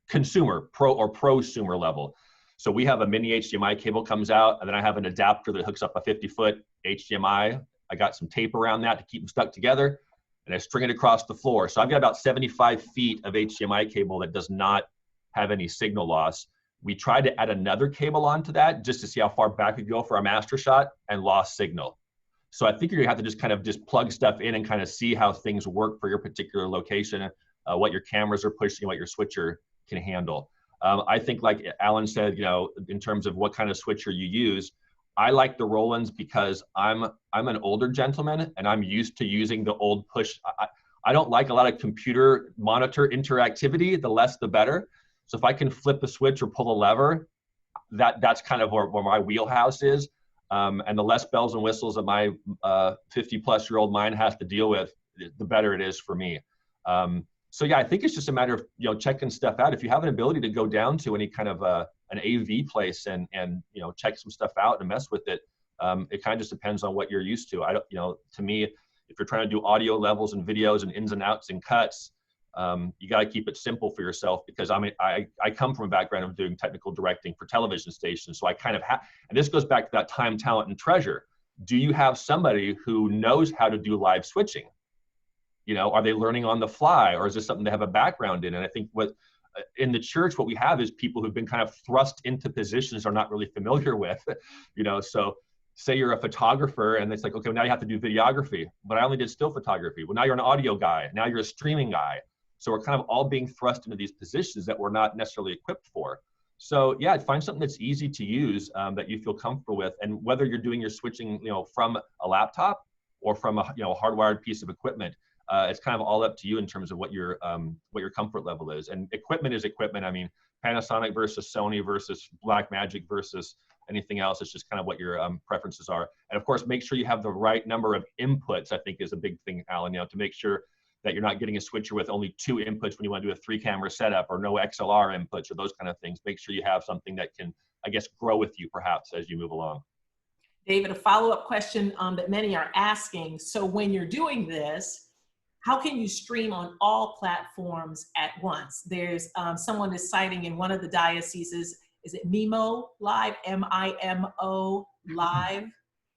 consumer, pro or prosumer level. So we have a mini HDMI cable comes out, and then I have an adapter that hooks up a 50-foot HDMI. I got some tape around that to keep them stuck together, and I string it across the floor. So I've got about 75 feet of HDMI cable that does not have any signal loss. We tried to add another cable onto that just to see how far back we go for our master shot, and lost signal. So I think you're gonna have to just kind of plug stuff in and kind of see how things work for your particular location, what your cameras are pushing, what your switcher can handle. I think, like Alan said, you know, in terms of what kind of switcher you use, I like the Rolands because I'm an older gentleman and I'm used to using the old push. I don't like a lot of computer monitor interactivity. The less, the better. So if I can flip a switch or pull a lever, that's kind of where my wheelhouse is. And the less bells and whistles that my 50-plus-year-old mind has to deal with, the better it is for me. So yeah, I think it's just a matter of, you know, checking stuff out. If you have an ability to go down to any kind of an AV place and you know, check some stuff out and mess with it, it kind of just depends on what you're used to. You know, to me, if you're trying to do audio levels and videos and ins and outs and cuts, you got to keep it simple for yourself, because I come from a background of doing technical directing for television stations. So I kind of have, and this goes back to that time, talent, and treasure. Do you have somebody who knows how to do live switching? You know, are they learning on the fly, or is this something they have a background in? And I think in the church, what we have is people who've been kind of thrust into positions they're not really familiar with, you know. So say you're a photographer and it's like, okay, well, now you have to do videography, but I only did still photography. Well, now you're an audio guy. Now you're a streaming guy. So we're kind of all being thrust into these positions that we're not necessarily equipped for. So yeah, find something that's easy to use, that you feel comfortable with. And whether you're doing your switching, you know, from a laptop or from a, you know, hardwired piece of equipment, it's kind of all up to you in terms of what your comfort level is. And equipment is equipment. I mean, Panasonic versus Sony versus Blackmagic versus anything else. It's just kind of what your preferences are. And of course, make sure you have the right number of inputs, I think is a big thing, Alan, you know, to make sure that you're not getting a switcher with only 2 inputs when you want to do a 3-camera setup, or no XLR inputs or those kind of things. Make sure you have something that can, I guess, grow with you perhaps as you move along. David, a follow-up question that many are asking. So when you're doing this, how can you stream on all platforms at once? There's someone is citing in one of the dioceses, is it Mimo Live, M-I-M-O Live?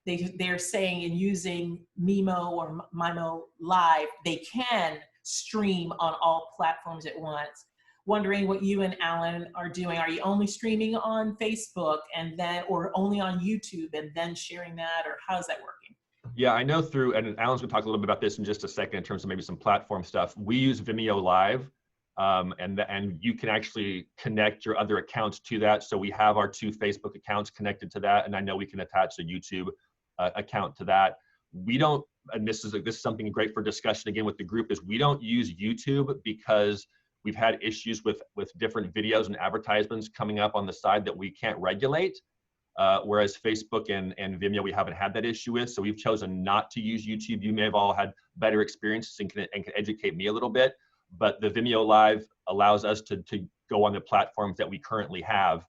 They're saying in using Mimo or Mimo Live, they can stream on all platforms at once. Wondering what you and Alan are doing. Are you only streaming on Facebook and then, or only on YouTube and then sharing that, or how's that working? Yeah, I know through, and Alan's gonna talk a little bit about this in just a second in terms of maybe some platform stuff. We use Vimeo Live, and you can actually connect your other accounts to that. So we have our 2 Facebook accounts connected to that, and I know we can attach a YouTube account to that. We don't, and this is something great for discussion again with the group, is we don't use YouTube because we've had issues with different videos and advertisements coming up on the side that we can't regulate. Whereas Facebook and Vimeo, we haven't had that issue with. So we've chosen not to use YouTube. You may have all had better experiences and can educate me a little bit. But the Vimeo Live allows us to go on the platforms that we currently have.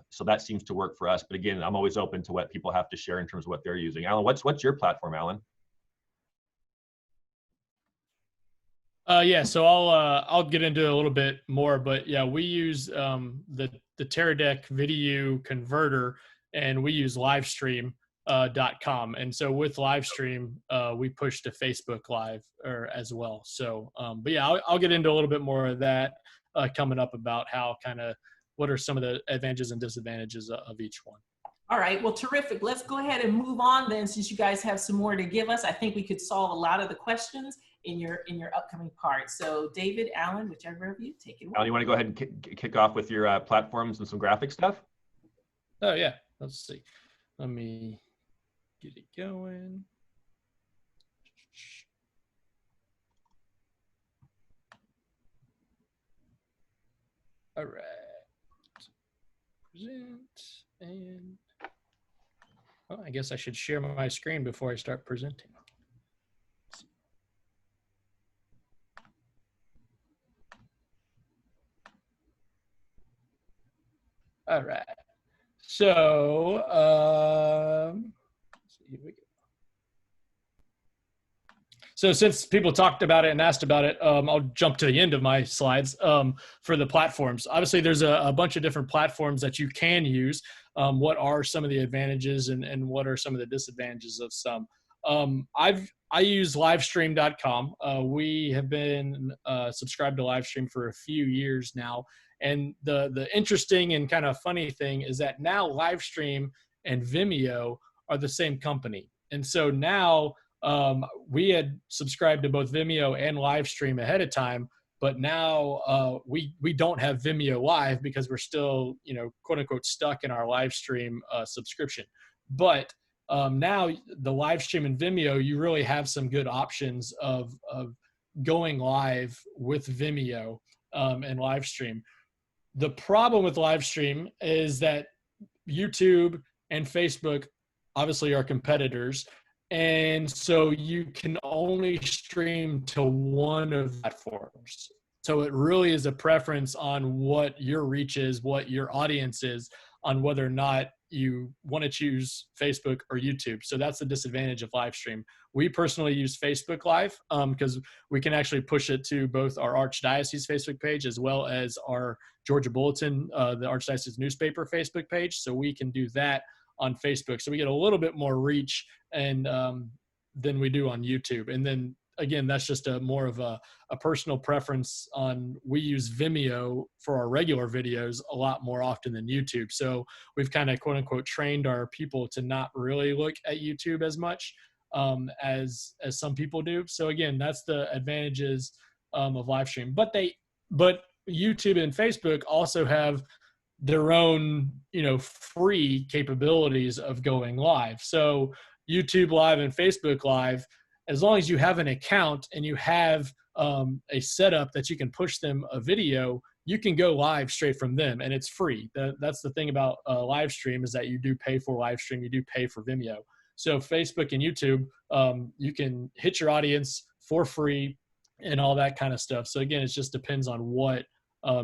So that seems to work for us. But again, I'm always open to what people have to share in terms of what they're using. Alan, what's your platform, Alan? Yeah, so I'll get into it a little bit more, but yeah, we use the Teradek video converter, and we use livestream.com. And so with Livestream, we push to Facebook Live as well. So, but yeah, I'll get into a little bit more of that coming up about how what are some of the advantages and disadvantages of each one. All right, well, terrific. Let's go ahead and move on then, since you guys have some more to give us. I think we could solve a lot of the questions in your upcoming part. So David, Alan, whichever of you, take it away. Alan, you want to go ahead and kick off with your platforms and some graphic stuff? Oh yeah, let's see. Let me get it going. All right. Present, and well, I guess I should share my screen before I start presenting. All right. So, here we go. So since people talked about it and asked about it, I'll jump to the end of my slides for the platforms. Obviously, there's a bunch of different platforms that you can use. What are some of the advantages and what are some of the disadvantages of some? I use livestream.com. We have been subscribed to Livestream for a few years now. And the interesting and kind of funny thing is that now Livestream and Vimeo are the same company. And so now we had subscribed to both Vimeo and Livestream ahead of time, but now we don't have Vimeo Live because we're still, quote unquote, stuck in our Livestream subscription. But now the Livestream and Vimeo, you really have some good options of going live with Vimeo and Livestream. The problem with Livestream is that YouTube and Facebook obviously are competitors. And so you can only stream to one of the platforms. So it really is a preference on what your reach is, what your audience is, on whether or not you want to choose Facebook or YouTube. So that's the disadvantage of Livestream. We personally use Facebook Live because we can actually push it to both our Archdiocese Facebook page as well as our Georgia Bulletin, the Archdiocese newspaper Facebook page. So we can do that on Facebook. So we get a little bit more reach and than we do on YouTube. And then again, that's just more of a personal preference on, we use Vimeo for our regular videos a lot more often than YouTube. So we've kind of quote unquote trained our people to not really look at YouTube as much as some people do. So again, that's the advantages of Livestream. But YouTube and Facebook also have their own, free capabilities of going live. So YouTube Live and Facebook Live, as long as you have an account and you have a setup that you can push them a video, you can go live straight from them and it's free. That's the thing about Livestream, is that you do pay for Livestream, you do pay for Vimeo. So Facebook and YouTube, you can hit your audience for free and all that kind of stuff. So again, it just depends on what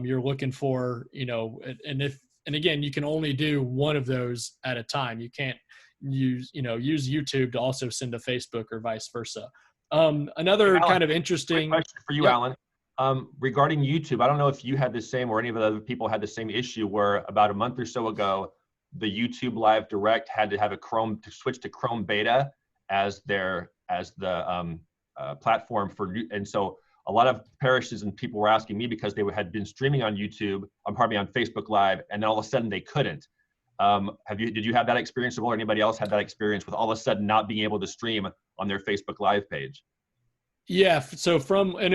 you're looking for, and again, you can only do one of those at a time. You can't use YouTube to also send to Facebook or vice versa. Another Alan, kind of interesting question for you, yep. Alan, regarding YouTube, I don't know if you had the same or any of the other people had the same issue where about a month or so ago, the YouTube Live Direct had to have to switch to Chrome Beta as the platform for, and so a lot of parishes and people were asking me because they had been streaming on YouTube, on Facebook Live, and then all of a sudden they couldn't. Did you have that experience, or anybody else had that experience with all of a sudden not being able to stream on their Facebook Live page? Yeah. So it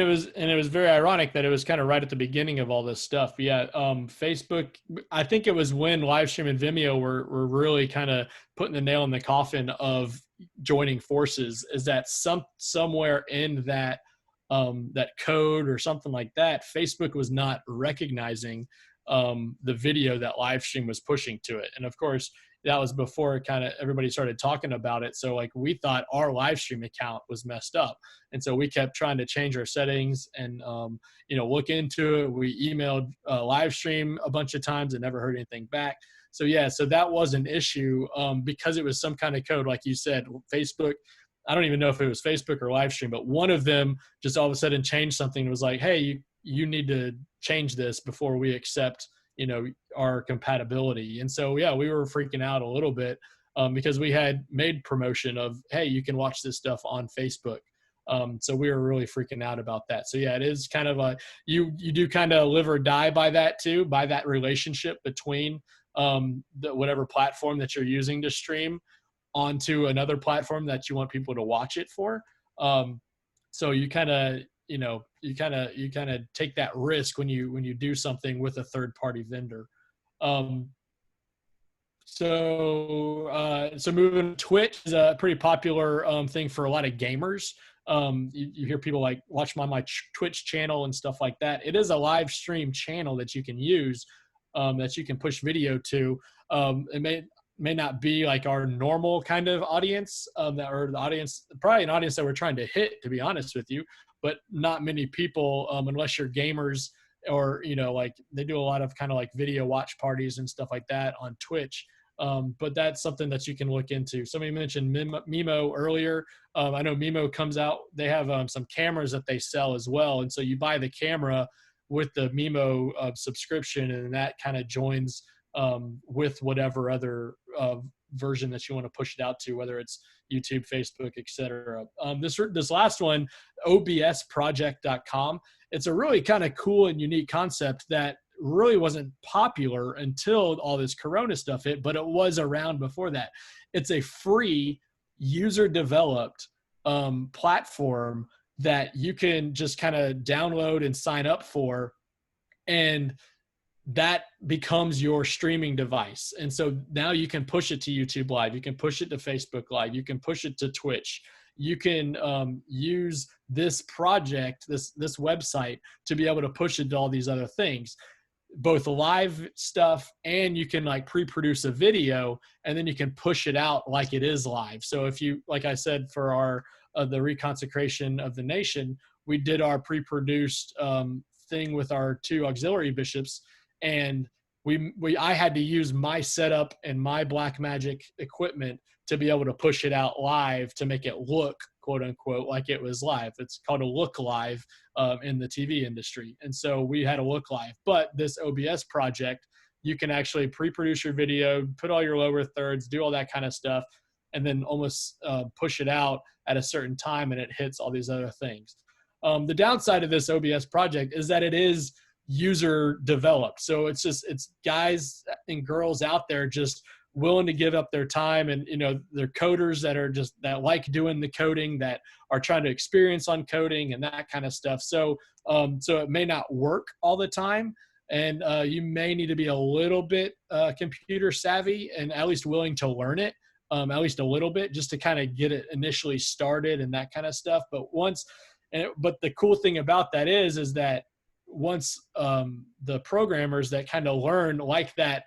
was very ironic that it was kind of right at the beginning of all this stuff. Yeah. Facebook, I think it was when Livestream and Vimeo were really kind of putting the nail in the coffin of joining forces, is that somewhere in that code or something like that, Facebook was not recognizing the video that Livestream was pushing to it. And of course, that was before kind of everybody started talking about it. So like we thought our Livestream account was messed up. And so we kept trying to change our settings and, look into it. We emailed Livestream a bunch of times and never heard anything back. So yeah, so that was an issue because it was some kind of code, like you said, Facebook. I don't even know if it was Facebook or Livestream, but one of them just all of a sudden changed something and was like, hey, you need to change this before we accept, our compatibility. And so, yeah, we were freaking out a little bit because we had made promotion of, hey, you can watch this stuff on Facebook. So we were really freaking out about that. So yeah, it is kind of you do kind of live or die by that too, by that relationship between whatever platform that you're using to stream onto another platform that you want people to watch it for. So you kind of, you kind of take that risk when you do something with a third party vendor. So moving, Twitch is a pretty popular thing for a lot of gamers. You hear people like watch my Twitch channel and stuff like that. It is a live stream channel that you can use, that you can push video to. It may not be like our normal kind of audience, probably an audience that we're trying to hit, to be honest with you, but not many people, unless you're gamers or, like they do a lot of kind of like video watch parties and stuff like that on Twitch. But that's something that you can look into. Somebody mentioned Mimo earlier. I know Mimo comes out, they have some cameras that they sell as well. And so you buy the camera with the Mimo subscription, and that kind of joins with whatever other version that you want to push it out to, whether it's YouTube, Facebook, etc. This last one, obsproject.com. It's a really kind of cool and unique concept that really wasn't popular until all this Corona stuff hit, but it was around before that. It's a free user-developed platform that you can just kind of download and sign up for, and that becomes your streaming device. And so now you can push it to YouTube Live, you can push it to Facebook Live, you can push it to Twitch. You can use this project, this website, to be able to push it to all these other things, both live stuff, and you can like pre-produce a video, and then you can push it out like it is live. So if you, like I said, for our the reconsecration of the nation, we did our pre-produced thing with our 2 auxiliary bishops, and I had to use my setup and my Blackmagic equipment to be able to push it out live to make it look, quote unquote, like it was live. It's called a look live in the TV industry. And so we had a look live. But this OBS project, you can actually pre-produce your video, put all your lower thirds, do all that kind of stuff, and then almost push it out at a certain time, and it hits all these other things. The downside of this OBS project is that it is user developed. So it's guys and girls out there just willing to give up their time, and they're coders that like doing the coding, that are trying to experience on coding and that kind of stuff. So it may not work all the time, and you may need to be a little bit computer savvy and at least willing to learn it, at least a little bit, just to kind of get it initially started and that kind of stuff. But the cool thing about that is that once the programmers that kind of learn like that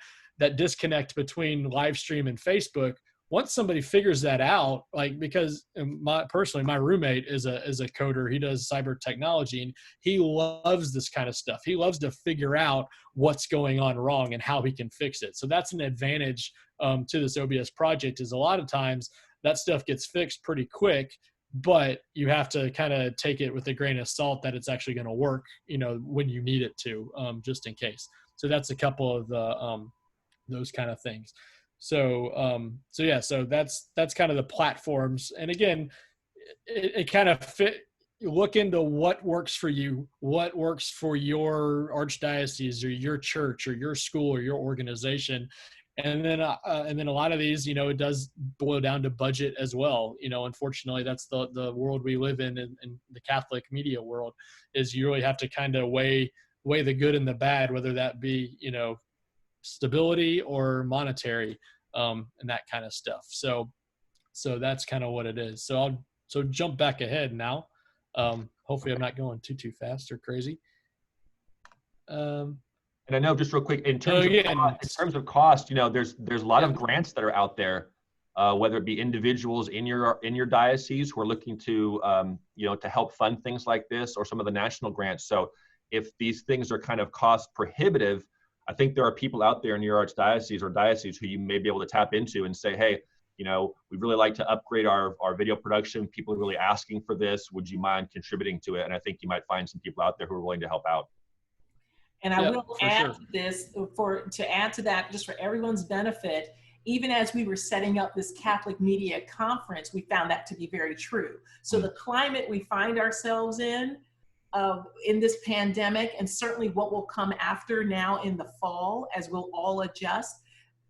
disconnect between live stream and Facebook, once somebody figures that out, like, because my roommate is a coder, he does cyber technology, and he loves this kind of stuff. He loves to figure out what's going on wrong and how he can fix it. So that's an advantage to this OBS project, is a lot of times that stuff gets fixed pretty quick, but you have to kind of take it with a grain of salt that it's actually going to work, when you need it to, just in case. So that's a couple of the those kind of things. So that's kind of the platforms. And again, it kind of look into what works for you, what works for your archdiocese or your church or your school or your organization. And then a lot of these, it does boil down to budget as well. Unfortunately, that's the world we live in the Catholic media world, is you really have to kind of weigh the good and the bad, whether that be, stability or monetary, and that kind of stuff. So that's kind of what it is. So I'll jump back ahead now. Hopefully I'm not going too fast or crazy. And I know, just real quick, in terms of cost, there's a lot of grants that are out there, whether it be individuals in your diocese who are looking to to help fund things like this, or some of the national grants. So if these things are kind of cost prohibitive, I think there are people out there in your archdiocese or diocese who you may be able to tap into and say, hey, we'd really like to upgrade our video production. People are really asking for this. Would you mind contributing to it? And I think you might find some people out there who are willing to help out. And I will add to this, to add to that, just for everyone's benefit, even as we were setting up this Catholic Media Conference, we found that to be very true. So the climate we find ourselves in this pandemic, and certainly what will come after now in the fall, as we'll all adjust,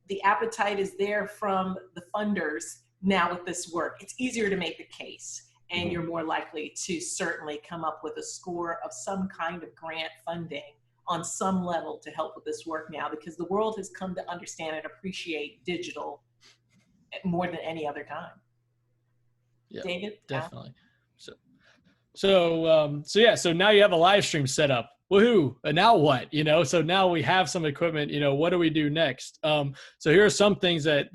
the appetite is there from the funders now with this work. It's easier to make the case, and you're more likely to certainly come up with a score of some kind of grant funding on some level to help with this work now, because the world has come to understand and appreciate digital more than any other time. Yeah, David? Definitely. So now you have a live stream set up. Woohoo! And now what? So now we have some equipment. What do we do next? So here are some things that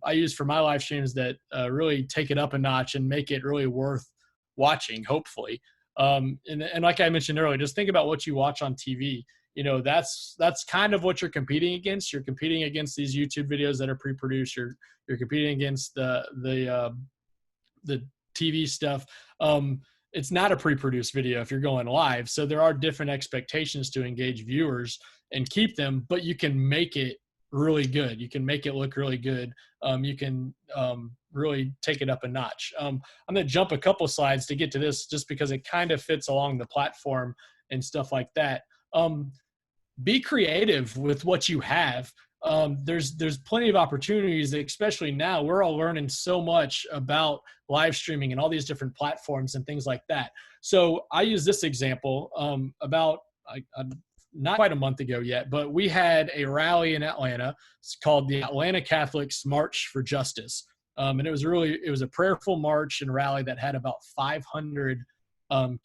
I use for my live streams that really take it up a notch and make it really worth watching, hopefully. And like I mentioned earlier, just think about what you watch on TV. That's kind of what you're competing against. You're competing against these YouTube videos that are pre-produced. You're competing against the TV stuff. It's not a pre-produced video if you're going live. So there are different expectations to engage viewers and keep them, but you can make it really good. You can make it look really good. You can really take it up a notch. I'm going to jump a couple slides to get to this just because it kind of fits along the platform and stuff like that. Be creative with what you have. There's plenty of opportunities, especially now. We're all learning so much about live streaming and all these different platforms and things like that. So I use this example about not quite a month ago yet, but we had a rally in Atlanta. It's called the Atlanta Catholics March for Justice. And it was a prayerful march and rally that had about 500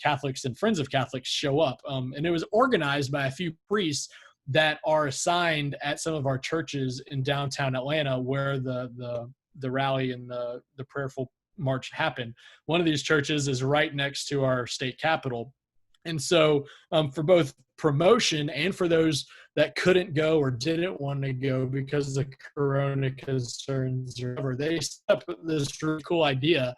Catholics and friends of Catholics show up. And it was organized by a few priests that are assigned at some of our churches in downtown Atlanta where the rally and the prayerful march happened. One of these churches is right next to our state capitol. And so for both promotion and for those that couldn't go or didn't want to go because of corona concerns or whatever, they set up this really cool idea.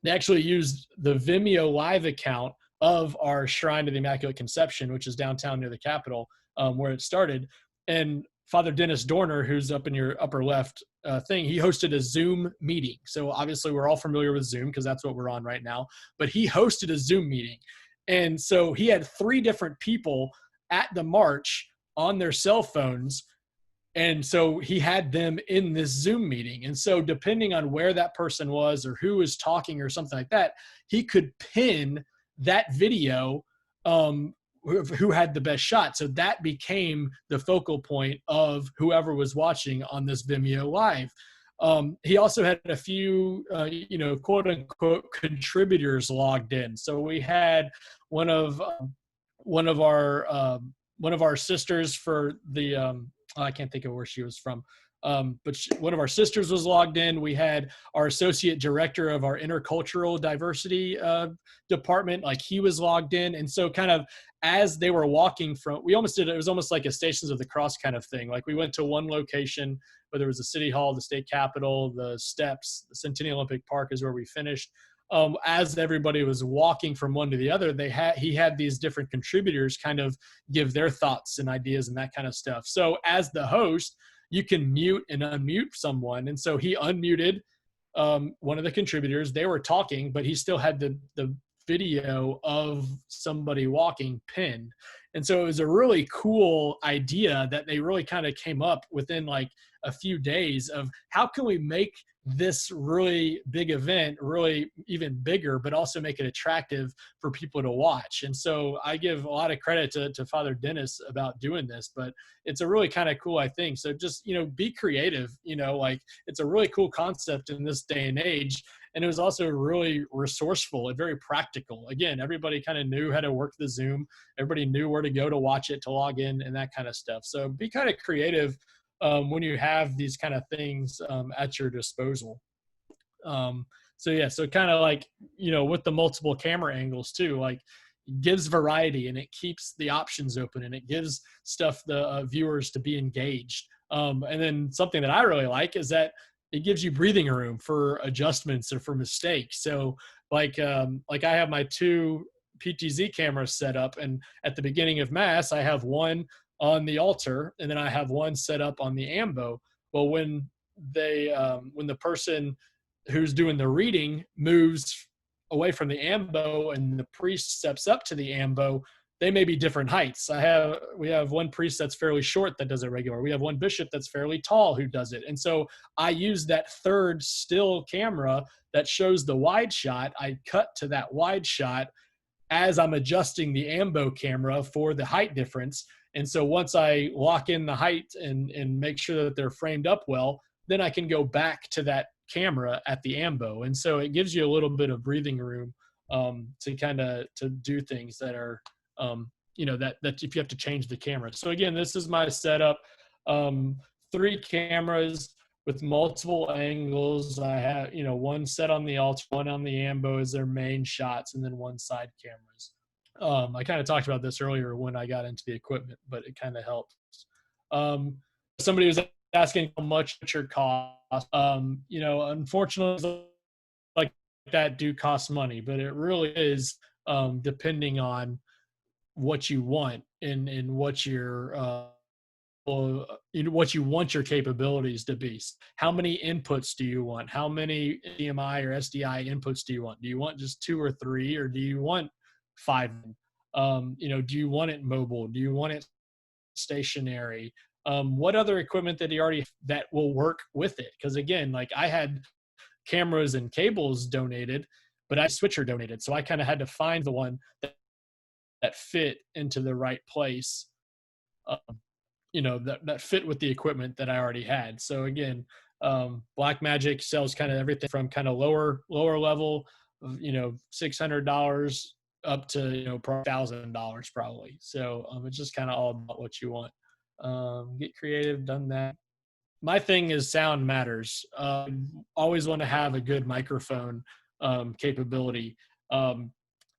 They actually used the Vimeo live account of our Shrine to the Immaculate Conception, which is downtown near the Capitol, where it started. And Father Dennis Dorner, who's up in your upper left thing, he hosted a Zoom meeting. So obviously we're all familiar with Zoom because that's what we're on right now. But he hosted a Zoom meeting. And so he had 3 different people at the march on their cell phones. And so he had them in this Zoom meeting. And so depending on where that person was or who was talking or something like that, he could pin that video who had the best shot. So that became the focal point of whoever was watching on this Vimeo Live. He also had a few, quote unquote contributors logged in. So we had one of our sisters for the, I can't think of where she was from. But one of our sisters was logged in. We had our associate director of our intercultural diversity department, like he was logged in. And so kind of as they were walking from, it was almost like a Stations of the Cross kind of thing. Like we went to one location, whether it was the city hall, the state capitol, the steps, the Centennial Olympic Park is where we finished. As everybody was walking from one to the other, he had these different contributors kind of give their thoughts and ideas and that kind of stuff. So as the host, you can mute and unmute someone. And so he unmuted one of the contributors. They were talking, but he still had the video of somebody walking pinned. And so it was a really cool idea that they really kind of came up within like a few days of how can we make this really big event really even bigger, but also make it attractive for people to watch. And so I give a lot of credit to Father Dennis about doing this, but it's a really kind of cool, I think. So just, be creative, like it's a really cool concept in this day and age. And it was also really resourceful and very practical. Again, everybody kind of knew how to work the Zoom. Everybody knew where to go to watch it, to log in and that kind of stuff. So be kind of creative when you have these kind of things at your disposal. So kind of like, with the multiple camera angles too, like it gives variety and it keeps the options open and it gives the viewers to be engaged. And then something that I really like is that it gives you breathing room for adjustments or for mistakes. So like I have my 2 PTZ cameras set up, and at the beginning of Mass, I have one on the altar, and then I have one set up on the ambo. Well, when the person who's doing the reading moves away from the ambo and the priest steps up to the ambo, they may be different heights. We have one priest that's fairly short that does it regular. We have one bishop that's fairly tall who does it. And so I use that 3rd still camera that shows the wide shot. I cut to that wide shot as I'm adjusting the ambo camera for the height difference. And so once I lock in the height and make sure that they're framed up well, then I can go back to that camera at the ambo. And so it gives you a little bit of breathing room to do things that are, that if you have to change the camera. So again, this is my setup. 3 cameras. with multiple angles. I have, one set on the altar, one on the ambo as their main shots, and then one side cameras. I kind of talked about this earlier when I got into the equipment, but it kind of helps. Somebody was asking how much it costs. Unfortunately, like that do cost money, but it really is depending on what you want and what your what you want your capabilities to be. How many inputs do you want? How many HDMI or SDI inputs do you want? Do you want just 2 or 3, or do you want 5? Do you want it mobile? Do you want it stationary? What other equipment that will work with it? Because again, like I had cameras and cables donated, but I had a switcher donated, so I kind of had to find the one that fit into the right place. That fit with the equipment that I already had. So again, Blackmagic sells kind of everything from kind of lower level, $600 up to $1,000 probably. So it's just kind of all about what you want. Get creative, done that. My thing is sound matters. Always want to have a good microphone capability.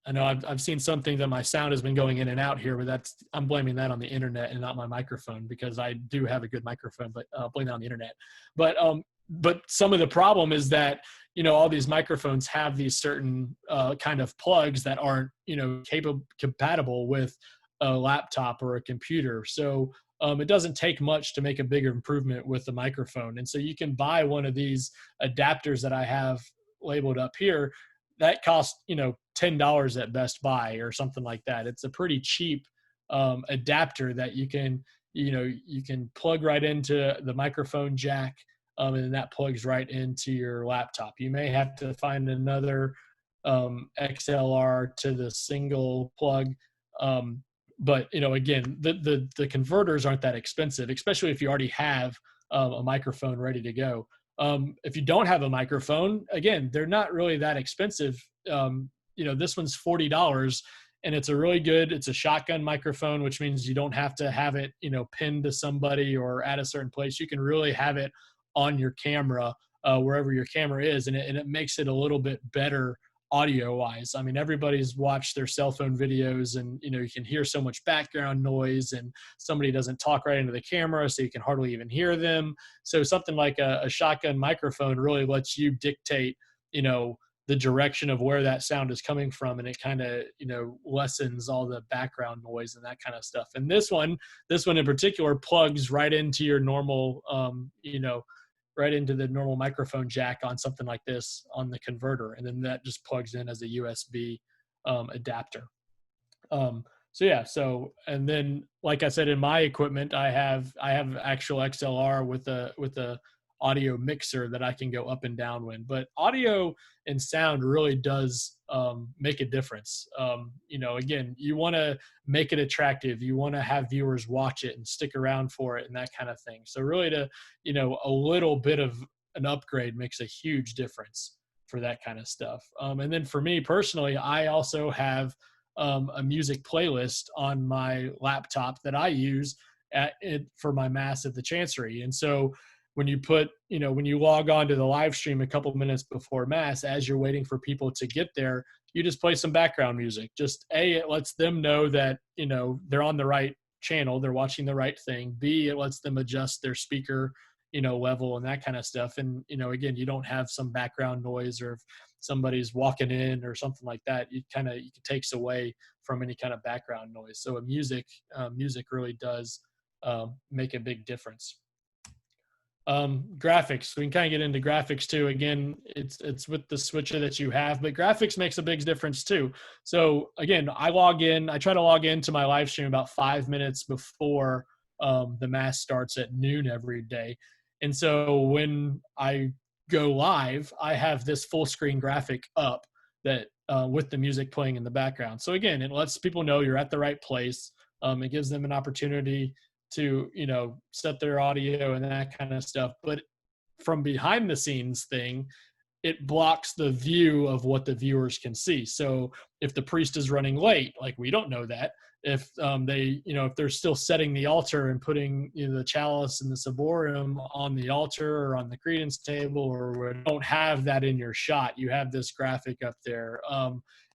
I know I've seen something that my sound has been going in and out here, but I'm blaming that on the internet and not my microphone, because I do have a good microphone, but blame that on the internet. But some of the problem is that, all these microphones have these certain kind of plugs that aren't, compatible with a laptop or a computer. So it doesn't take much to make a bigger improvement with the microphone. And so you can buy one of these adapters that I have labeled up here that costs, $10 at Best Buy or something like that. It's a pretty cheap adapter that you can plug right into the microphone jack, and then that plugs right into your laptop. You may have to find another XLR to the single plug. But again, the converters aren't that expensive, especially if you already have a microphone ready to go. If you don't have a microphone, again, they're not really that expensive. This one's $40, and it's it's a shotgun microphone, which means you don't have to have it, pinned to somebody or at a certain place. You can really have it on your camera, wherever your camera is, and it makes it a little bit better audio wise. I mean, everybody's watched their cell phone videos, and you can hear so much background noise, and somebody doesn't talk right into the camera, so you can hardly even hear them. So something like a shotgun microphone really lets you dictate the direction of where that sound is coming from, and it kind of lessens all the background noise and that kind of stuff. And this one in particular plugs right into your normal right into the normal microphone jack on something like this on the converter, and then that just plugs in as a USB adapter. And then like I said, in my equipment, I have actual XLR with a audio mixer that I can go up and down with. But audio and sound really does make a difference. Again, you want to make it attractive. You want to have viewers watch it and stick around for it and that kind of thing. So really a little bit of an upgrade makes a huge difference for that kind of stuff. And then for me personally, I also have a music playlist on my laptop that I use for my Mass at the Chancery. And so when you log on to the live stream a couple minutes before Mass, as you're waiting for people to get there, you just play some background music. Just A, it lets them know that, they're on the right channel, they're watching the right thing. B, it lets them adjust their speaker, level and that kind of stuff. And, again, you don't have some background noise, or if somebody's walking in or something like that, it takes away from any kind of background noise. So music really does make a big difference. Graphics, we can kind of get into graphics too. Again, it's with the switcher that you have, but graphics makes a big difference too. So again, I try to log into my live stream about 5 minutes before the Mass starts at noon every day. And so when I go live, I have this full screen graphic up that with the music playing in the background. So again, it lets people know you're at the right place. It gives them an opportunity to set their audio and that kind of stuff. But from behind the scenes thing, it blocks the view of what the viewers can see. So if the priest is running late, like we don't know that. If if they're still setting the altar and putting the chalice and the ciborium on the altar or on the credence table, or don't have that in your shot, you have this graphic up there.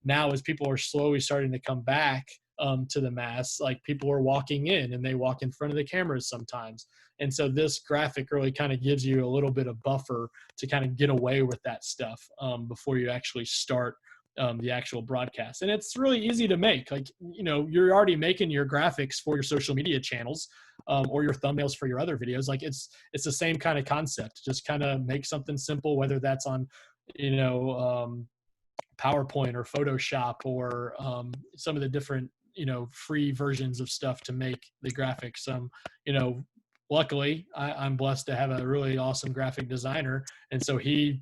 Now, as people are slowly starting to come back to the Mass, like people are walking in and they walk in front of the cameras sometimes. And so this graphic really kind of gives you a little bit of buffer to kind of get away with that stuff before you actually start the actual broadcast. And it's really easy to make. Like, you're already making your graphics for your social media channels or your thumbnails for your other videos. Like it's the same kind of concept. Just kind of make something simple, whether that's on, PowerPoint or Photoshop or some of the different, free versions of stuff to make the graphics. Luckily, I'm blessed to have a really awesome graphic designer, and so he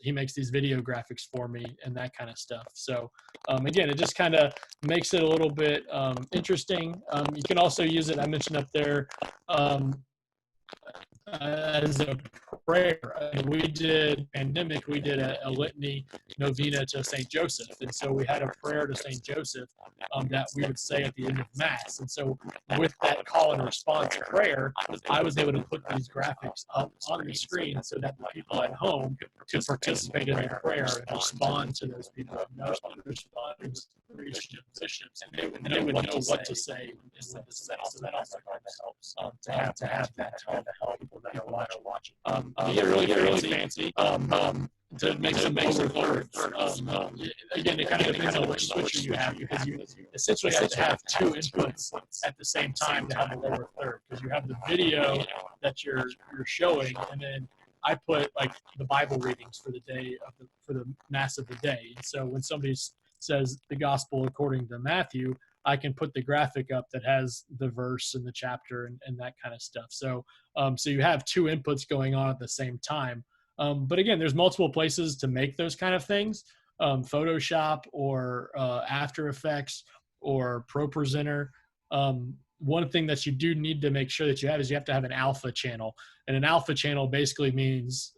makes these video graphics for me and that kind of stuff. So again, it just kind of makes it a little bit interesting. You can also use it, I mentioned up there, as a prayer. We did a litany novena to St. Joseph. And so we had a prayer to St. Joseph that we would say at the end of Mass. And so with that call and response prayer, I was able to put these graphics up on the screen so that the people at home could participate in the prayer and respond to those people, respond to bishops, and they would know what to say and what to say. So that also kind of helps to have that tone to help people that are watching. Get really fancy. To make some lower thirds. Again, it kind of depends on which switcher you have, because you essentially have to have two inputs at the same time to have a lower third, because you have the video that you're showing, and then I put like the Bible readings for the day for the Mass of the day. And so when somebody says the Gospel according to Matthew, I can put the graphic up that has the verse and the chapter and that kind of stuff. So so you have two inputs going on at the same time. But again, there's multiple places to make those kind of things. Photoshop or After Effects or ProPresenter. One thing that you do need to make sure that you have is you have to have an alpha channel. And an alpha channel basically means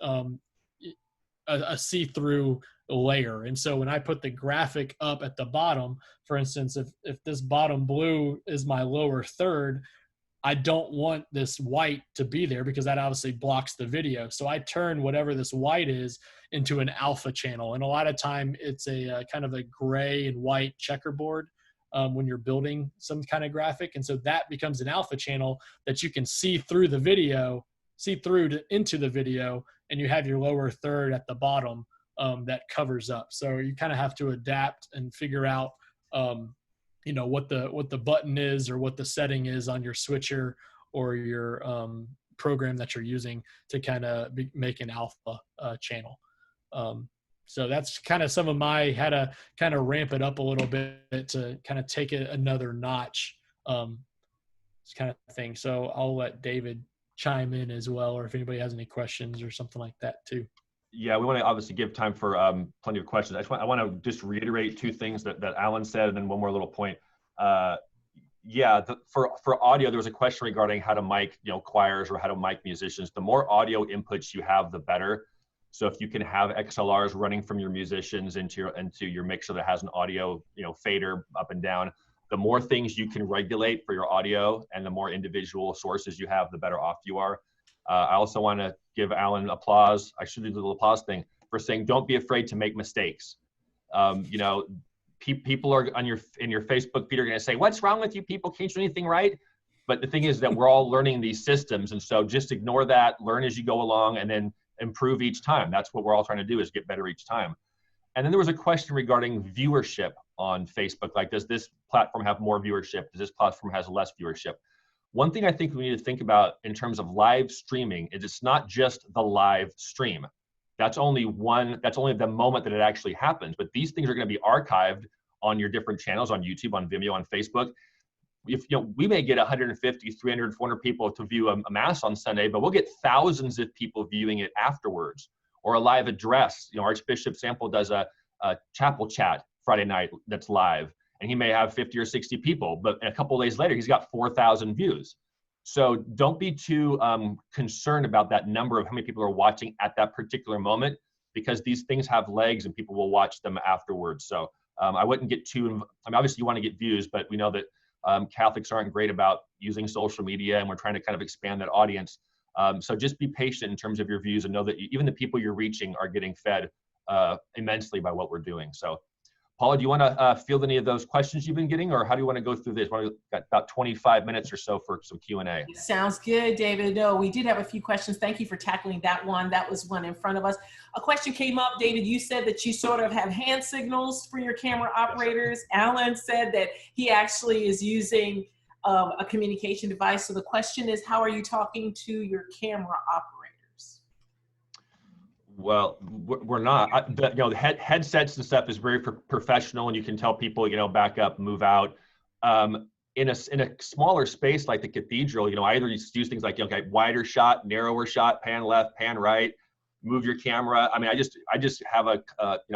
a see-through layer. And so when I put the graphic up at the bottom, for instance, if this bottom blue is my lower third, I don't want this white to be there because that obviously blocks the video. So I turn whatever this white is into an alpha channel. And a lot of time it's a kind of a gray and white checkerboard when you're building some kind of graphic. And so that becomes an alpha channel that you can see through the video, into the video, and you have your lower third at the bottom that covers up. So you kind of have to adapt and figure out what the button is or what the setting is on your switcher or your program that you're using to kind of make an alpha channel. So that's kind of some of my, how to kind of ramp it up a little bit to kind of take it another notch, this kind of thing. So I'll let David chime in as well, or if anybody has any questions or something like that too. Yeah, we want to obviously give time for plenty of questions. I want to just reiterate two things that Allen said, and then one more little point. For audio, there was a question regarding how to mic, choirs or how to mic musicians. The more audio inputs you have, the better. So if you can have XLRs running from your musicians into your mixer that has an audio, fader up and down, the more things you can regulate for your audio and the more individual sources you have, the better off you are. I also want to give Allen applause. I should do the little applause thing for saying, don't be afraid to make mistakes. People are in your Facebook feed are going to say, what's wrong with you people? Can't you do anything right? But the thing is that we're all learning these systems. And so just ignore that, learn as you go along, and then improve each time. That's what we're all trying to do, is get better each time. And then there was a question regarding viewership on Facebook. Like, does this platform have more viewership? Does this platform has less viewership? One thing I think we need to think about in terms of live streaming is it's not just the live stream. That's only the moment that it actually happens. But these things are going to be archived on your different channels, on YouTube, on Vimeo, on Facebook. If we may get 150, 300, 400 people to view a Mass on Sunday, but we'll get thousands of people viewing it afterwards. Or a live address. Archbishop Sample does a chapel chat Friday night that's live, and he may have 50 or 60 people, but a couple of days later, he's got 4,000 views. So don't be too concerned about that number of how many people are watching at that particular moment. because these things have legs and people will watch them afterwards. So I wouldn't get too, obviously you want to get views, but we know that Catholics aren't great about using social media, and we're trying to kind of expand that audience. So just be patient in terms of your views, and know that even the people you're reaching are getting fed immensely by what we're doing. So Paula, do you want to field any of those questions you've been getting, or how do you want to go through this? We've got about 25 minutes or so for some Q&A. Sounds good, David. No, we did have a few questions. Thank you for tackling that one. That was one in front of us. A question came up, David. You said that you sort of have hand signals for your camera operators. Yes. Allen said that he actually is using a communication device. So the question is, how are you talking to your camera operators? Well, we're not. The headsets and stuff is very professional, and you can tell people, back up, move out. In a smaller space like the cathedral, I either use things like, wider shot, narrower shot, pan left, pan right, move your camera. I mean, I just have a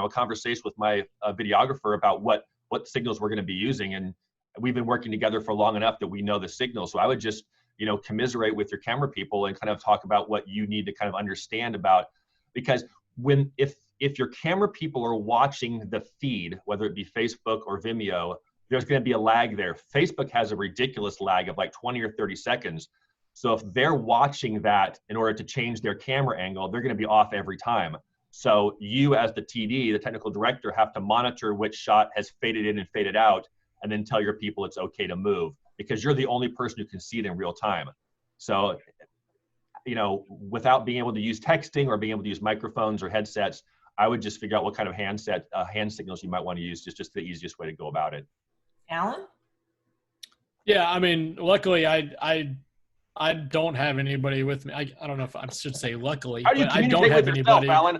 conversation with my videographer about what signals we're going to be using, and we've been working together for long enough that we know the signals. So I would just commiserate with your camera people and kind of talk about what you need to kind of understand about. Because if your camera people are watching the feed, whether it be Facebook or Vimeo, there's going to be a lag there. Facebook has a ridiculous lag of like 20 or 30 seconds. So if they're watching that in order to change their camera angle, they're going to be off every time. So you as the TD, the technical director, have to monitor which shot has faded in and faded out, and then tell your people it's okay to move, because you're the only person who can see it in real time. So without being able to use texting or being able to use microphones or headsets, I would just figure out what kind of hand signals you might want to use. Just the easiest way to go about it. Allen? Yeah, I mean, luckily I don't have anybody with me. I don't know if I should say luckily, but I don't have anybody. Alan?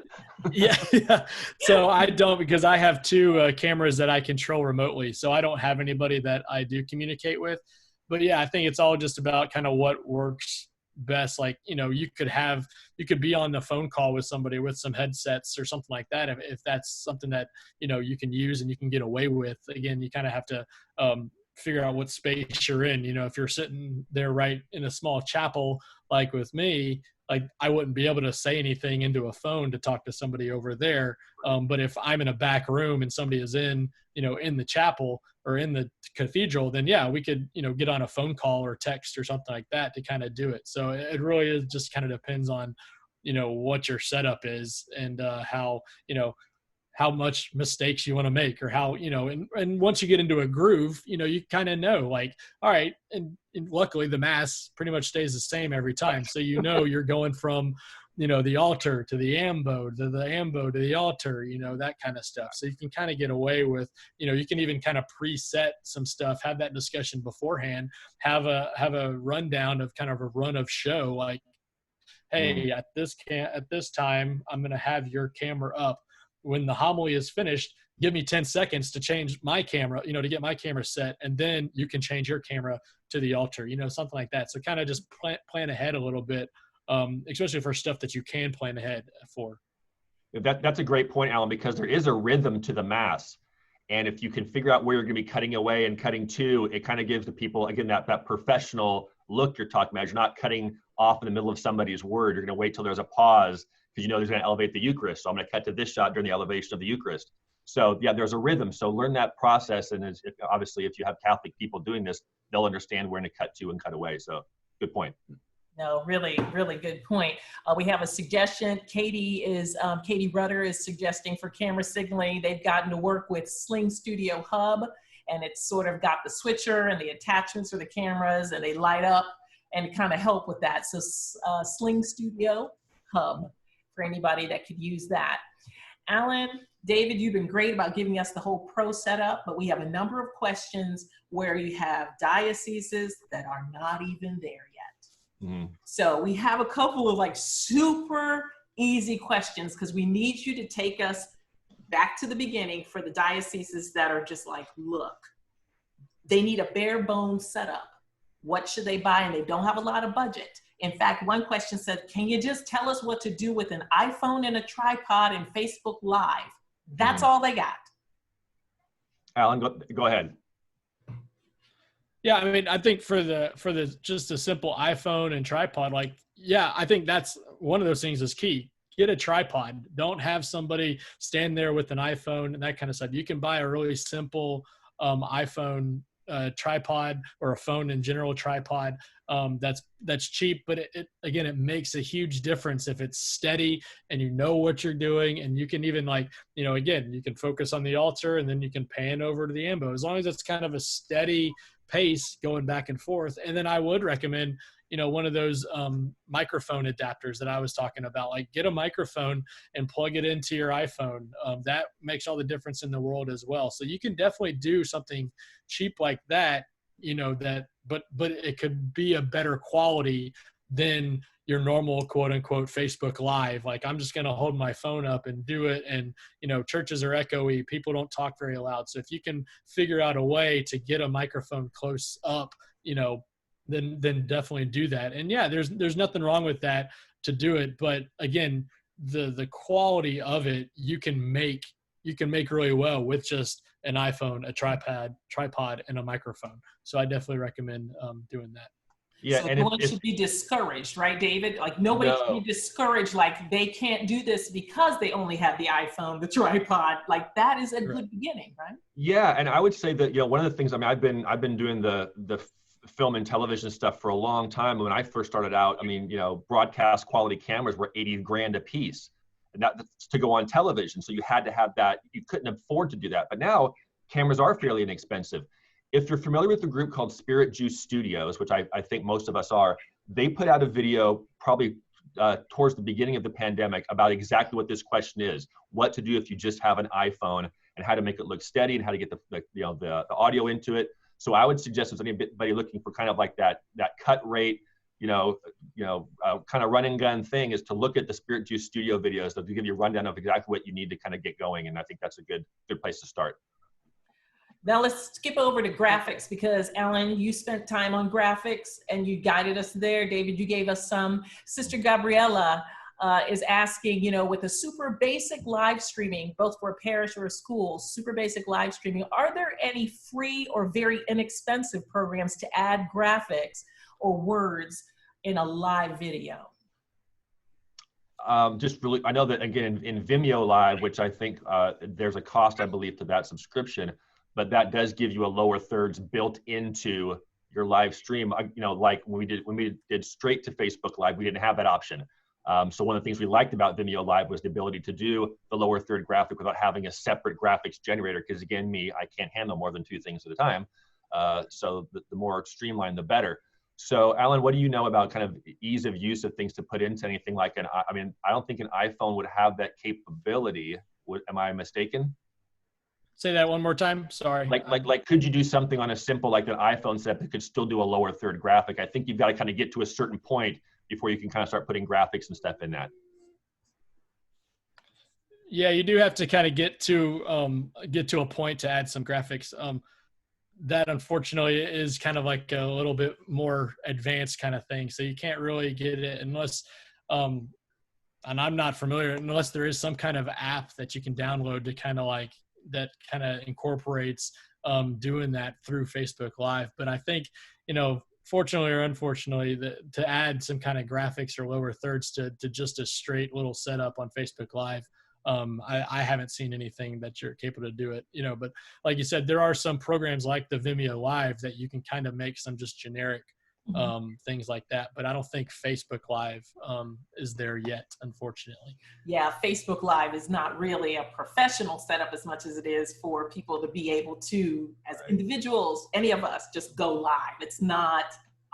Yeah. So I don't, because I have two cameras that I control remotely. So I don't have anybody that I do communicate with. But yeah, I think it's all just about kind of what works best. Like, you could be on the phone call with somebody with some headsets or something like that. If that's something that, you can use and you can get away with. Again, you kind of have to figure out what space you're in. If you're sitting there right in a small chapel, like with me, like I wouldn't be able to say anything into a phone to talk to somebody over there. But if I'm in a back room and somebody is in the chapel or in the cathedral, then yeah, we could, get on a phone call or text or something like that to kind of do it. So it really is just kind of depends on, what your setup is and how much mistakes you want to make, or how, and once you get into a groove, you kind of know, like, all right. And luckily the mass pretty much stays the same every time. So, you're going from, the altar to the ambo, to the ambo, to the altar, that kind of stuff. So you can kind of get away with, you can even kind of preset some stuff, have that discussion beforehand, have a rundown of kind of a run of show. Like, hey, at this time, I'm going to have your camera up. When the homily is finished, give me 10 seconds to change my camera, to get my camera set. And then you can change your camera to the altar, something like that. So kind of just plan ahead a little bit, especially for stuff that you can plan ahead for. That's a great point, Alan, because there is a rhythm to the mass. And if you can figure out where you're going to be cutting away and cutting to, it kind of gives the people, again, that professional look you're talking about. You're not cutting off in the middle of somebody's word. You're going to wait till there's a pause, because there's going to elevate the Eucharist. So I'm going to cut to this shot during the elevation of the Eucharist. So yeah, there's a rhythm. So learn that process. And obviously, if you have Catholic people doing this, they'll understand where to cut to and cut away. So good point. No, really, really good point. We have a suggestion. Katie Rudder is suggesting for camera signaling, they've gotten to work with Sling Studio Hub, and it's sort of got the switcher and the attachments for the cameras, and they light up and kind of help with that. So Sling Studio Hub, for anybody that could use that. Alan, David, you've been great about giving us the whole pro setup, but we have a number of questions where you have dioceses that are not even there yet. Mm-hmm. So we have a couple of like super easy questions, because we need you to take us back to the beginning for the dioceses that are just like, look, they need a bare bones setup. What should they buy? And they don't have a lot of budget. In fact, one question said, can you just tell us what to do with an iPhone and a tripod and Facebook Live? That's all they got. Alan, go ahead. Yeah, I mean, I think for the just a simple iPhone and tripod, like, yeah, I think that's one of those things is key. get a tripod. Don't have somebody stand there with an iPhone and that kind of stuff. You can buy a really simple iPhone tripod, or a phone in general tripod. That's cheap, but it makes a huge difference if it's steady and you know what you're doing, and you can even you can focus on the altar and then you can pan over to the ambo, as long as it's kind of a steady pace going back and forth. And then I would recommend one of those microphone adapters that I was talking about. Like, get a microphone and plug it into your iPhone. That makes all the difference in the world as well. So you can definitely do something cheap like that, but it could be a better quality than your normal quote unquote Facebook Live. Like, I'm just going to hold my phone up and do it. And, churches are echoey. People don't talk very loud. So if you can figure out a way to get a microphone close up, then definitely do that. And yeah, there's nothing wrong with that to do it. But again, the quality of it, you can make really well with just an iPhone, a tripod, and a microphone. So I definitely recommend doing that. Yeah, so no one should be discouraged, right, David? Like, nobody should be discouraged, like they can't do this because they only have the iPhone, the tripod. Like, that is a good beginning, right? Yeah, and I would say that one of the things, I've been doing the film and television stuff for a long time. When I first started out, broadcast quality cameras were $80,000 a piece, and that's to go on television. So you had to have that. You couldn't afford to do that. But now cameras are fairly inexpensive. If you're familiar with a group called Spirit Juice Studios, which I think most of us are, they put out a video probably towards the beginning of the pandemic about exactly what this question is: what to do if you just have an iPhone, and how to make it look steady, and how to get the audio into it. So I would suggest, if anybody looking for kind of like that cut rate, kind of run and gun thing, is to look at the Spirit Juice Studio videos. They'll give you a rundown of exactly what you need to kind of get going. And I think that's a good place to start. Now let's skip over to graphics, because Allen, you spent time on graphics and you guided us there. David, you gave us some. Sister Gabriella is asking, with a super basic live streaming, both for a parish or a school, super basic live streaming, are there any free or very inexpensive programs to add graphics or words in a live video? Just really, I know that, again, in Vimeo Live, which I think there's a cost, I believe, to that subscription, but that does give you a lower thirds built into your live stream. Like when we did straight to Facebook Live, we didn't have that option. So one of the things we liked about Vimeo Live was the ability to do the lower third graphic without having a separate graphics generator. Because again, I can't handle more than 2 things at a time. So the more streamlined, the better. So Alan, what do you know about kind of ease of use of things to put into anything like I don't think an iPhone would have that capability. Am I mistaken? Say that one more time. Sorry. Like, could you do something on a simple, like an iPhone setup that could still do a lower third graphic? I think you've got to kind of get to a certain point before you can kind of start putting graphics and stuff in that. Yeah, you do have to kind of get to a point to add some graphics. That unfortunately is kind of like a little bit more advanced kind of thing. So you can't really get it unless, and I'm not familiar, unless there is some kind of app that you can download to kind of like, that kind of incorporates doing that through Facebook Live. But I think, fortunately or unfortunately, to add some kind of graphics or lower thirds to just a straight little setup on Facebook Live, I haven't seen anything that you're capable to do it, but like you said, there are some programs like the Vimeo Live that you can kind of make some just generic things like that. But I don't think Facebook Live is there yet, unfortunately. Yeah, Facebook Live is not really a professional setup as much as it is for people to be able to, as individuals, any of us, just go live. It's not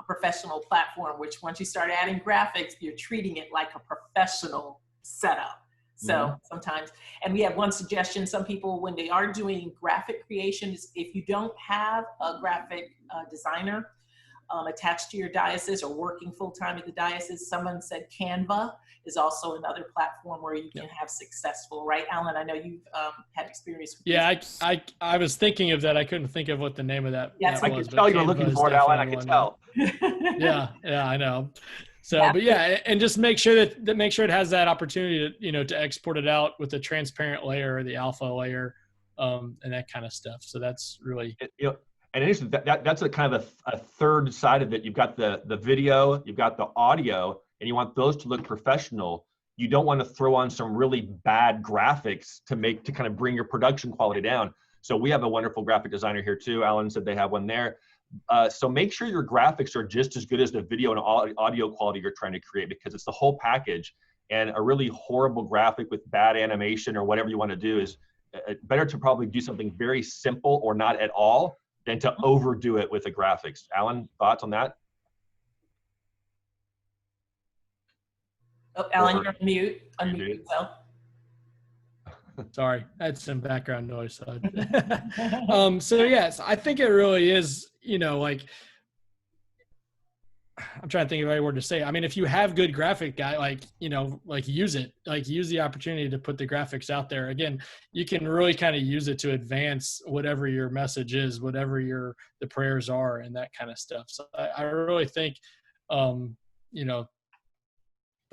a professional platform, which once you start adding graphics, you're treating it like a professional setup. So sometimes, and we have one suggestion, some people, when they are doing graphic creations, if you don't have a graphic designer attached to your diocese or working full-time at the diocese, someone said Canva is also another platform where you can have successful, right, Alan? I know you've had experience with this. I was thinking of that. I couldn't think of what the name of that was. I could tell you were looking for it, Alan. I could tell. Yeah, I know. So, but yeah, and just make sure it has that opportunity to, to export it out with the transparent layer, the alpha layer, and that kind of stuff. So that's really, and that's a kind of a third side of it. You've got the video, you've got the audio, and you want those to look professional. you don't want to throw on some really bad graphics to kind of bring your production quality down. So we have a wonderful graphic designer here too. Alan said they have one there. So make sure your graphics are just as good as the video and audio quality you're trying to create, because it's the whole package. And a really horrible graphic with bad animation or whatever you want to do is better to probably do something very simple or not at all than to overdo it with the graphics. Alan, thoughts on that? Oh, Alan, you're on mute. Unmute yourself. Sorry, I had some background noise. So yes, I think it really is, like, I'm trying to think of the right word to say. I mean, if you have good graphic guy, use it, use the opportunity to put the graphics out there. Again, you can really kind of use it to advance whatever your message is, whatever the prayers are and that kind of stuff. So I really think, I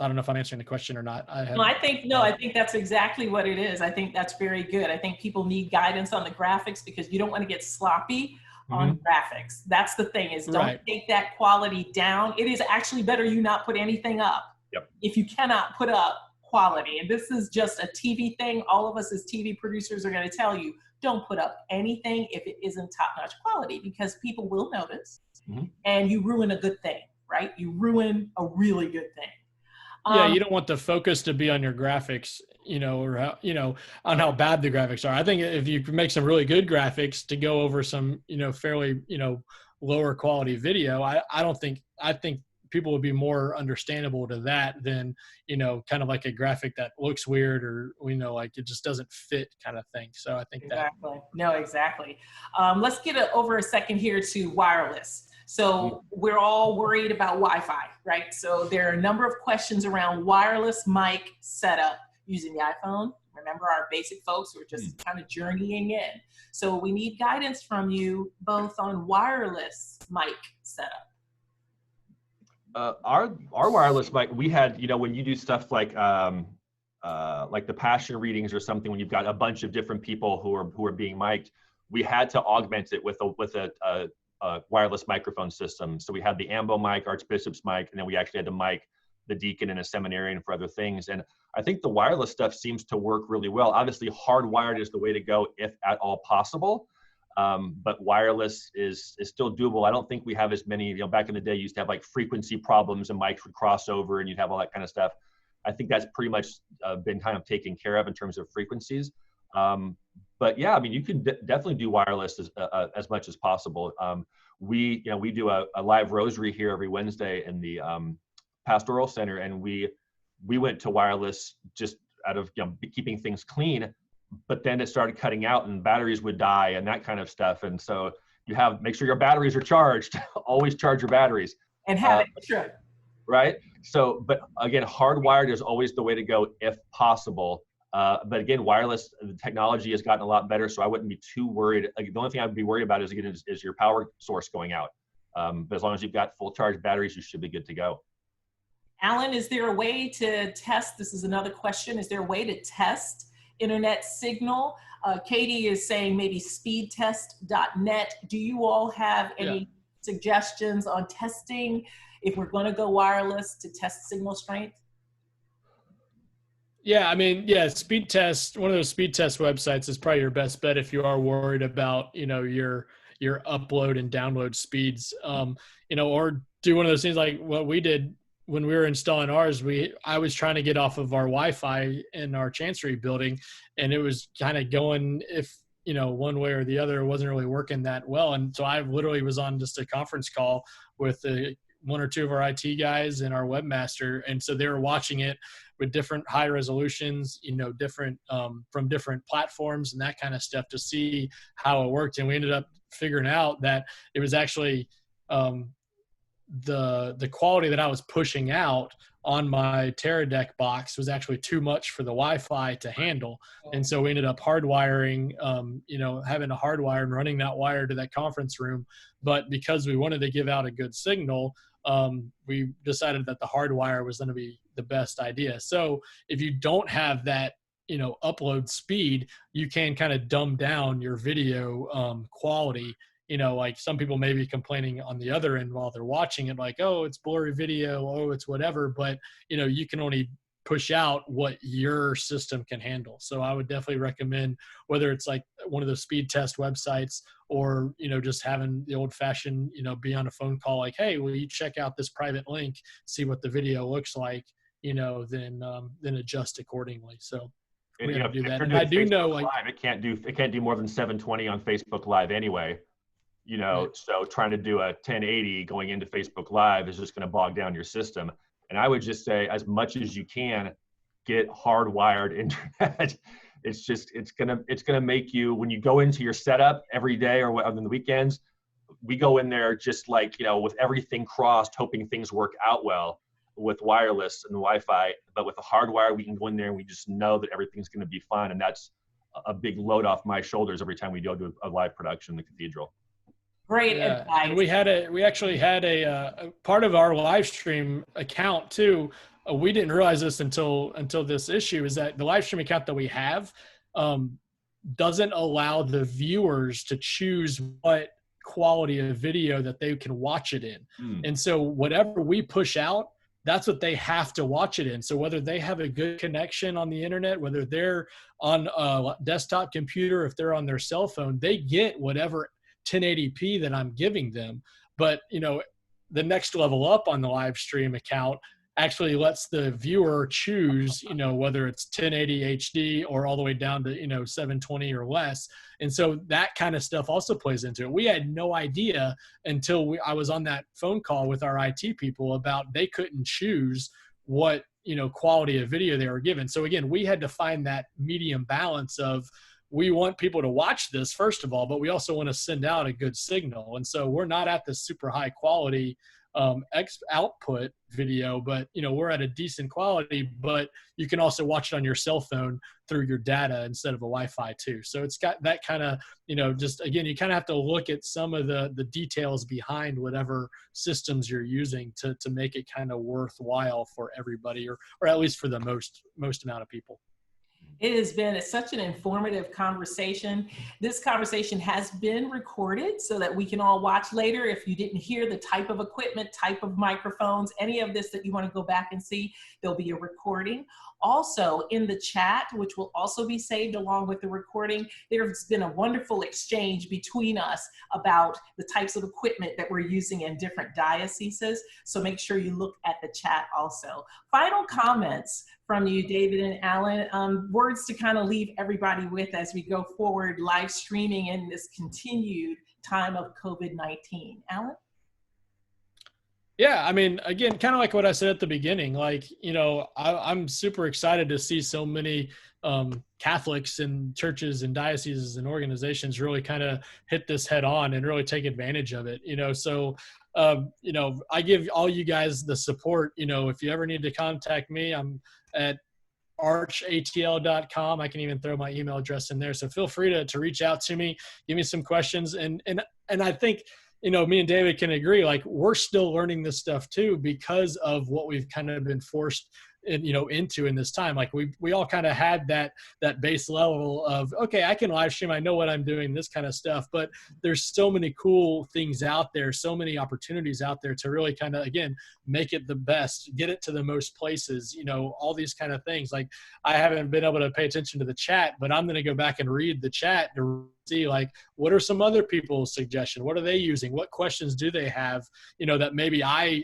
don't know if I'm answering the question or not. I think that's exactly what it is. I think that's very good. I think people need guidance on the graphics because you don't want to get sloppy on graphics. That's the thing, is don't take that quality down. It is actually better you not put anything up if you cannot put up quality. And this is just a TV thing. All of us as TV producers are going to tell you, don't put up anything if it isn't top-notch quality, because people will notice and you ruin a good thing, right? You ruin a really good thing. Yeah, you don't want the focus to be on your graphics, or how, on how bad the graphics are. I think if you can make some really good graphics to go over some, fairly, lower quality video, I think people would be more understandable to that than, kind of like a graphic that looks weird or, like it just doesn't fit kind of thing. So I think Exactly. Let's get over a second here to wireless. So we're all worried about Wi-Fi, right? So there are a number of questions around wireless mic setup using the iPhone. Remember, our basic folks who are just kind of journeying in. So we need guidance from you both on wireless mic setup. Our wireless mic, we had, when you do stuff like the passion readings or something, when you've got a bunch of different people who are being mic'd, we had to augment it with a wireless microphone system. So we had the AMBO mic, Archbishop's mic, and then we actually had to mic the deacon and a seminarian for other things. And I think the wireless stuff seems to work really well. Obviously, hardwired is the way to go if at all possible. But wireless is still doable. I don't think we have as many, back in the day, you used to have like frequency problems and mics would cross over and you'd have all that kind of stuff. I think that's pretty much been kind of taken care of in terms of frequencies. But yeah, I mean, you can definitely do wireless as much as possible. We do a live rosary here every Wednesday in the pastoral center, and we went to wireless just out of keeping things clean. But then it started cutting out, and batteries would die, and that kind of stuff. And so make sure your batteries are charged. Always charge your batteries. And have it extra. Right. So, but again, hardwired is always the way to go if possible. But again, wireless, the technology has gotten a lot better, so I wouldn't be too worried. Like, the only thing I would be worried about is your power source going out. But as long as you've got full charge batteries, you should be good to go. Alan, is there a way to test? This is another question. Is there a way to test internet signal? Katie is saying maybe speedtest.net. Do you all have any suggestions on testing if we're going to go wireless to test signal strength? Yeah, I mean, speed test, one of those speed test websites is probably your best bet if you are worried about, your upload and download speeds, or do one of those things like what we did when we were installing ours. I was trying to get off of our Wi-Fi in our chancery building, and it was kind of going, if, one way or the other, it wasn't really working that well. And so I literally was on just a conference call with one or two of our IT guys and our webmaster. And so they were watching it with different high resolutions, different from different platforms and that kind of stuff to see how it worked. And we ended up figuring out that it was actually the quality that I was pushing out on my Teradek box was actually too much for the Wi-Fi to handle. And so we ended up hardwiring, having a hardwire and running that wire to that conference room. But because we wanted to give out a good signal, we decided that the hardwire was going to be the best idea. So if you don't have that, upload speed, you can kind of dumb down your video quality. Like some people may be complaining on the other end while they're watching it, like, oh, it's blurry video, oh, it's whatever. But, you can only push out what your system can handle. So I would definitely recommend, whether it's like one of those speed test websites, or, just having the old fashioned, be on a phone call, like, hey, will you check out this private link, see what the video looks like, then adjust accordingly. So we have to do that. And I do know, like, Live, it can't do more than 720 on Facebook Live anyway. So trying to do a 1080 going into Facebook Live is just going to bog down your system. And I would just say, as much as you can, get hardwired internet. It's gonna make you, when you go into your setup every day or on the weekends, we go in there just like, with everything crossed, hoping things work out well with wireless and Wi-Fi. But with the hardwire, we can go in there and we just know that everything's going to be fine. And that's a big load off my shoulders every time we go to a live production in the cathedral. Great advice. And we actually had a part of our live stream account too. We didn't realize this until this issue, is that the live stream account that we have doesn't allow the viewers to choose what quality of video that they can watch it in. And so whatever we push out, that's what they have to watch it in. So whether they have a good connection on the internet, whether they're on a desktop computer, if they're on their cell phone, they get whatever 1080p that I'm giving them. But, the next level up on the live stream account actually lets the viewer choose, whether it's 1080 HD or all the way down to, 720 or less. And so that kind of stuff also plays into it. We had no idea until I was on that phone call with our IT people about they couldn't choose what, quality of video they were given. So again, we had to find that medium balance of, we want people to watch this, first of all, but we also want to send out a good signal. And so we're not at the super high quality output video, but we're at a decent quality, but you can also watch it on your cell phone through your data instead of a Wi-Fi too. So it's got that kind of, just again, you kind of have to look at some of the details behind whatever systems you're using to make it kind of worthwhile for everybody, or at least for the most amount of people. It has been such an informative conversation. This conversation has been recorded so that we can all watch later. If you didn't hear the type of equipment, type of microphones, any of this that you want to go back and see, there'll be a recording. Also in the chat, which will also be saved along with the recording, there's been a wonderful exchange between us about the types of equipment that we're using in different dioceses. So make sure you look at the chat also. Final comments from you, David and Allen, words to kind of leave everybody with as we go forward live streaming in this continued time of COVID-19. Allen? Yeah, I mean, again, kind of like what I said at the beginning, like, I'm super excited to see so many Catholics and churches and dioceses and organizations really kind of hit this head on and really take advantage of it, so I give all you guys the support. If you ever need to contact me, I'm at archatl.com. I can even throw my email address in there. So feel free to reach out to me, give me some questions. And I think, me and David can agree, like, we're still learning this stuff too, because of what we've kind of been forced into in this time. Like we all kind of had that base level of, okay, I can live stream, I know what I'm doing, this kind of stuff, but there's so many cool things out there, so many opportunities out there to really kind of, again, make it the best, get it to the most places, all these kind of things. Like, I haven't been able to pay attention to the chat, but I'm going to go back and read the chat to see, like, what are some other people's suggestions? What are they using? What questions do they have, that maybe I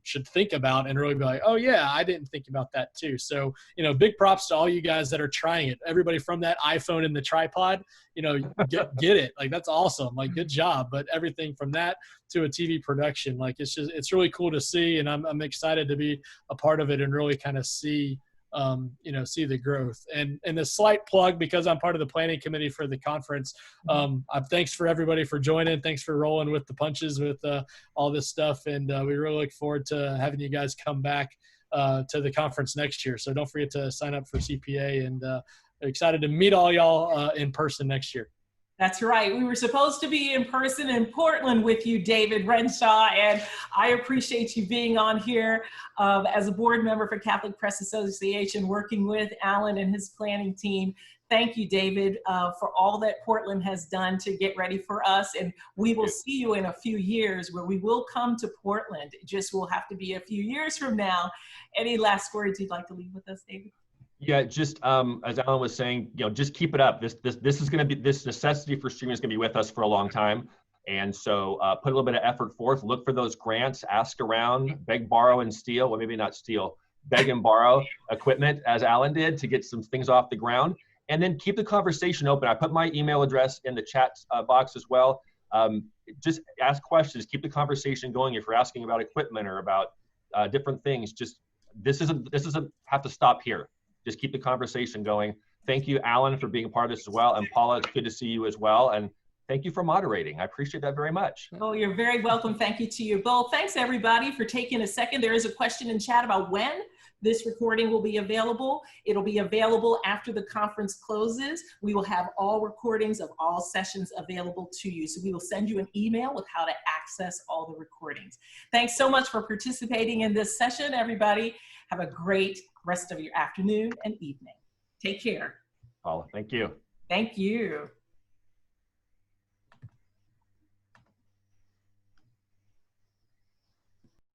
should think about and really be like, oh yeah, I didn't think about that too. So, big props to all you guys that are trying it. Everybody from that iPhone and the tripod, get it. Like, that's awesome. Like, good job. But everything from that to a TV production, like, it's really cool to see. And I'm excited to be a part of it and really kind of see the growth. And a slight plug, because I'm part of the planning committee for the conference. Thanks for everybody for joining. Thanks for rolling with the punches with all this stuff. And we really look forward to having you guys come back to the conference next year. So don't forget to sign up for CPA, and excited to meet all y'all in person next year. That's right. We were supposed to be in person in Portland with you, David Renshaw, and I appreciate you being on here as a board member for Catholic Press Association, working with Allen and his planning team. Thank you, David, for all that Portland has done to get ready for us. And we will see you in a few years where we will come to Portland. It just will have to be a few years from now. Any last words you'd like to leave with us, David? Yeah, just as Alan was saying, just keep it up. This is going to be, this necessity for streaming is going to be with us for a long time. And so put a little bit of effort forth, look for those grants, ask around, beg, borrow, and steal. Well, maybe not steal, beg and borrow equipment, as Alan did, to get some things off the ground. And then keep the conversation open. I put my email address in the chat box as well. Just ask questions, keep the conversation going. If you're asking about equipment or about different things, just this isn't have to stop here. Just keep the conversation going. Thank you, Alan, for being a part of this as well. And Paula, it's good to see you as well. And thank you for moderating. I appreciate that very much. Oh, you're very welcome. Thank you to you both. Thanks, everybody, for taking a second. There is a question in chat about when this recording will be available. It'll be available after the conference closes. We will have all recordings of all sessions available to you. So we will send you an email with how to access all the recordings. Thanks so much for participating in this session, everybody. Have a great rest of your afternoon and evening. Take care. Paula, thank you. Thank you.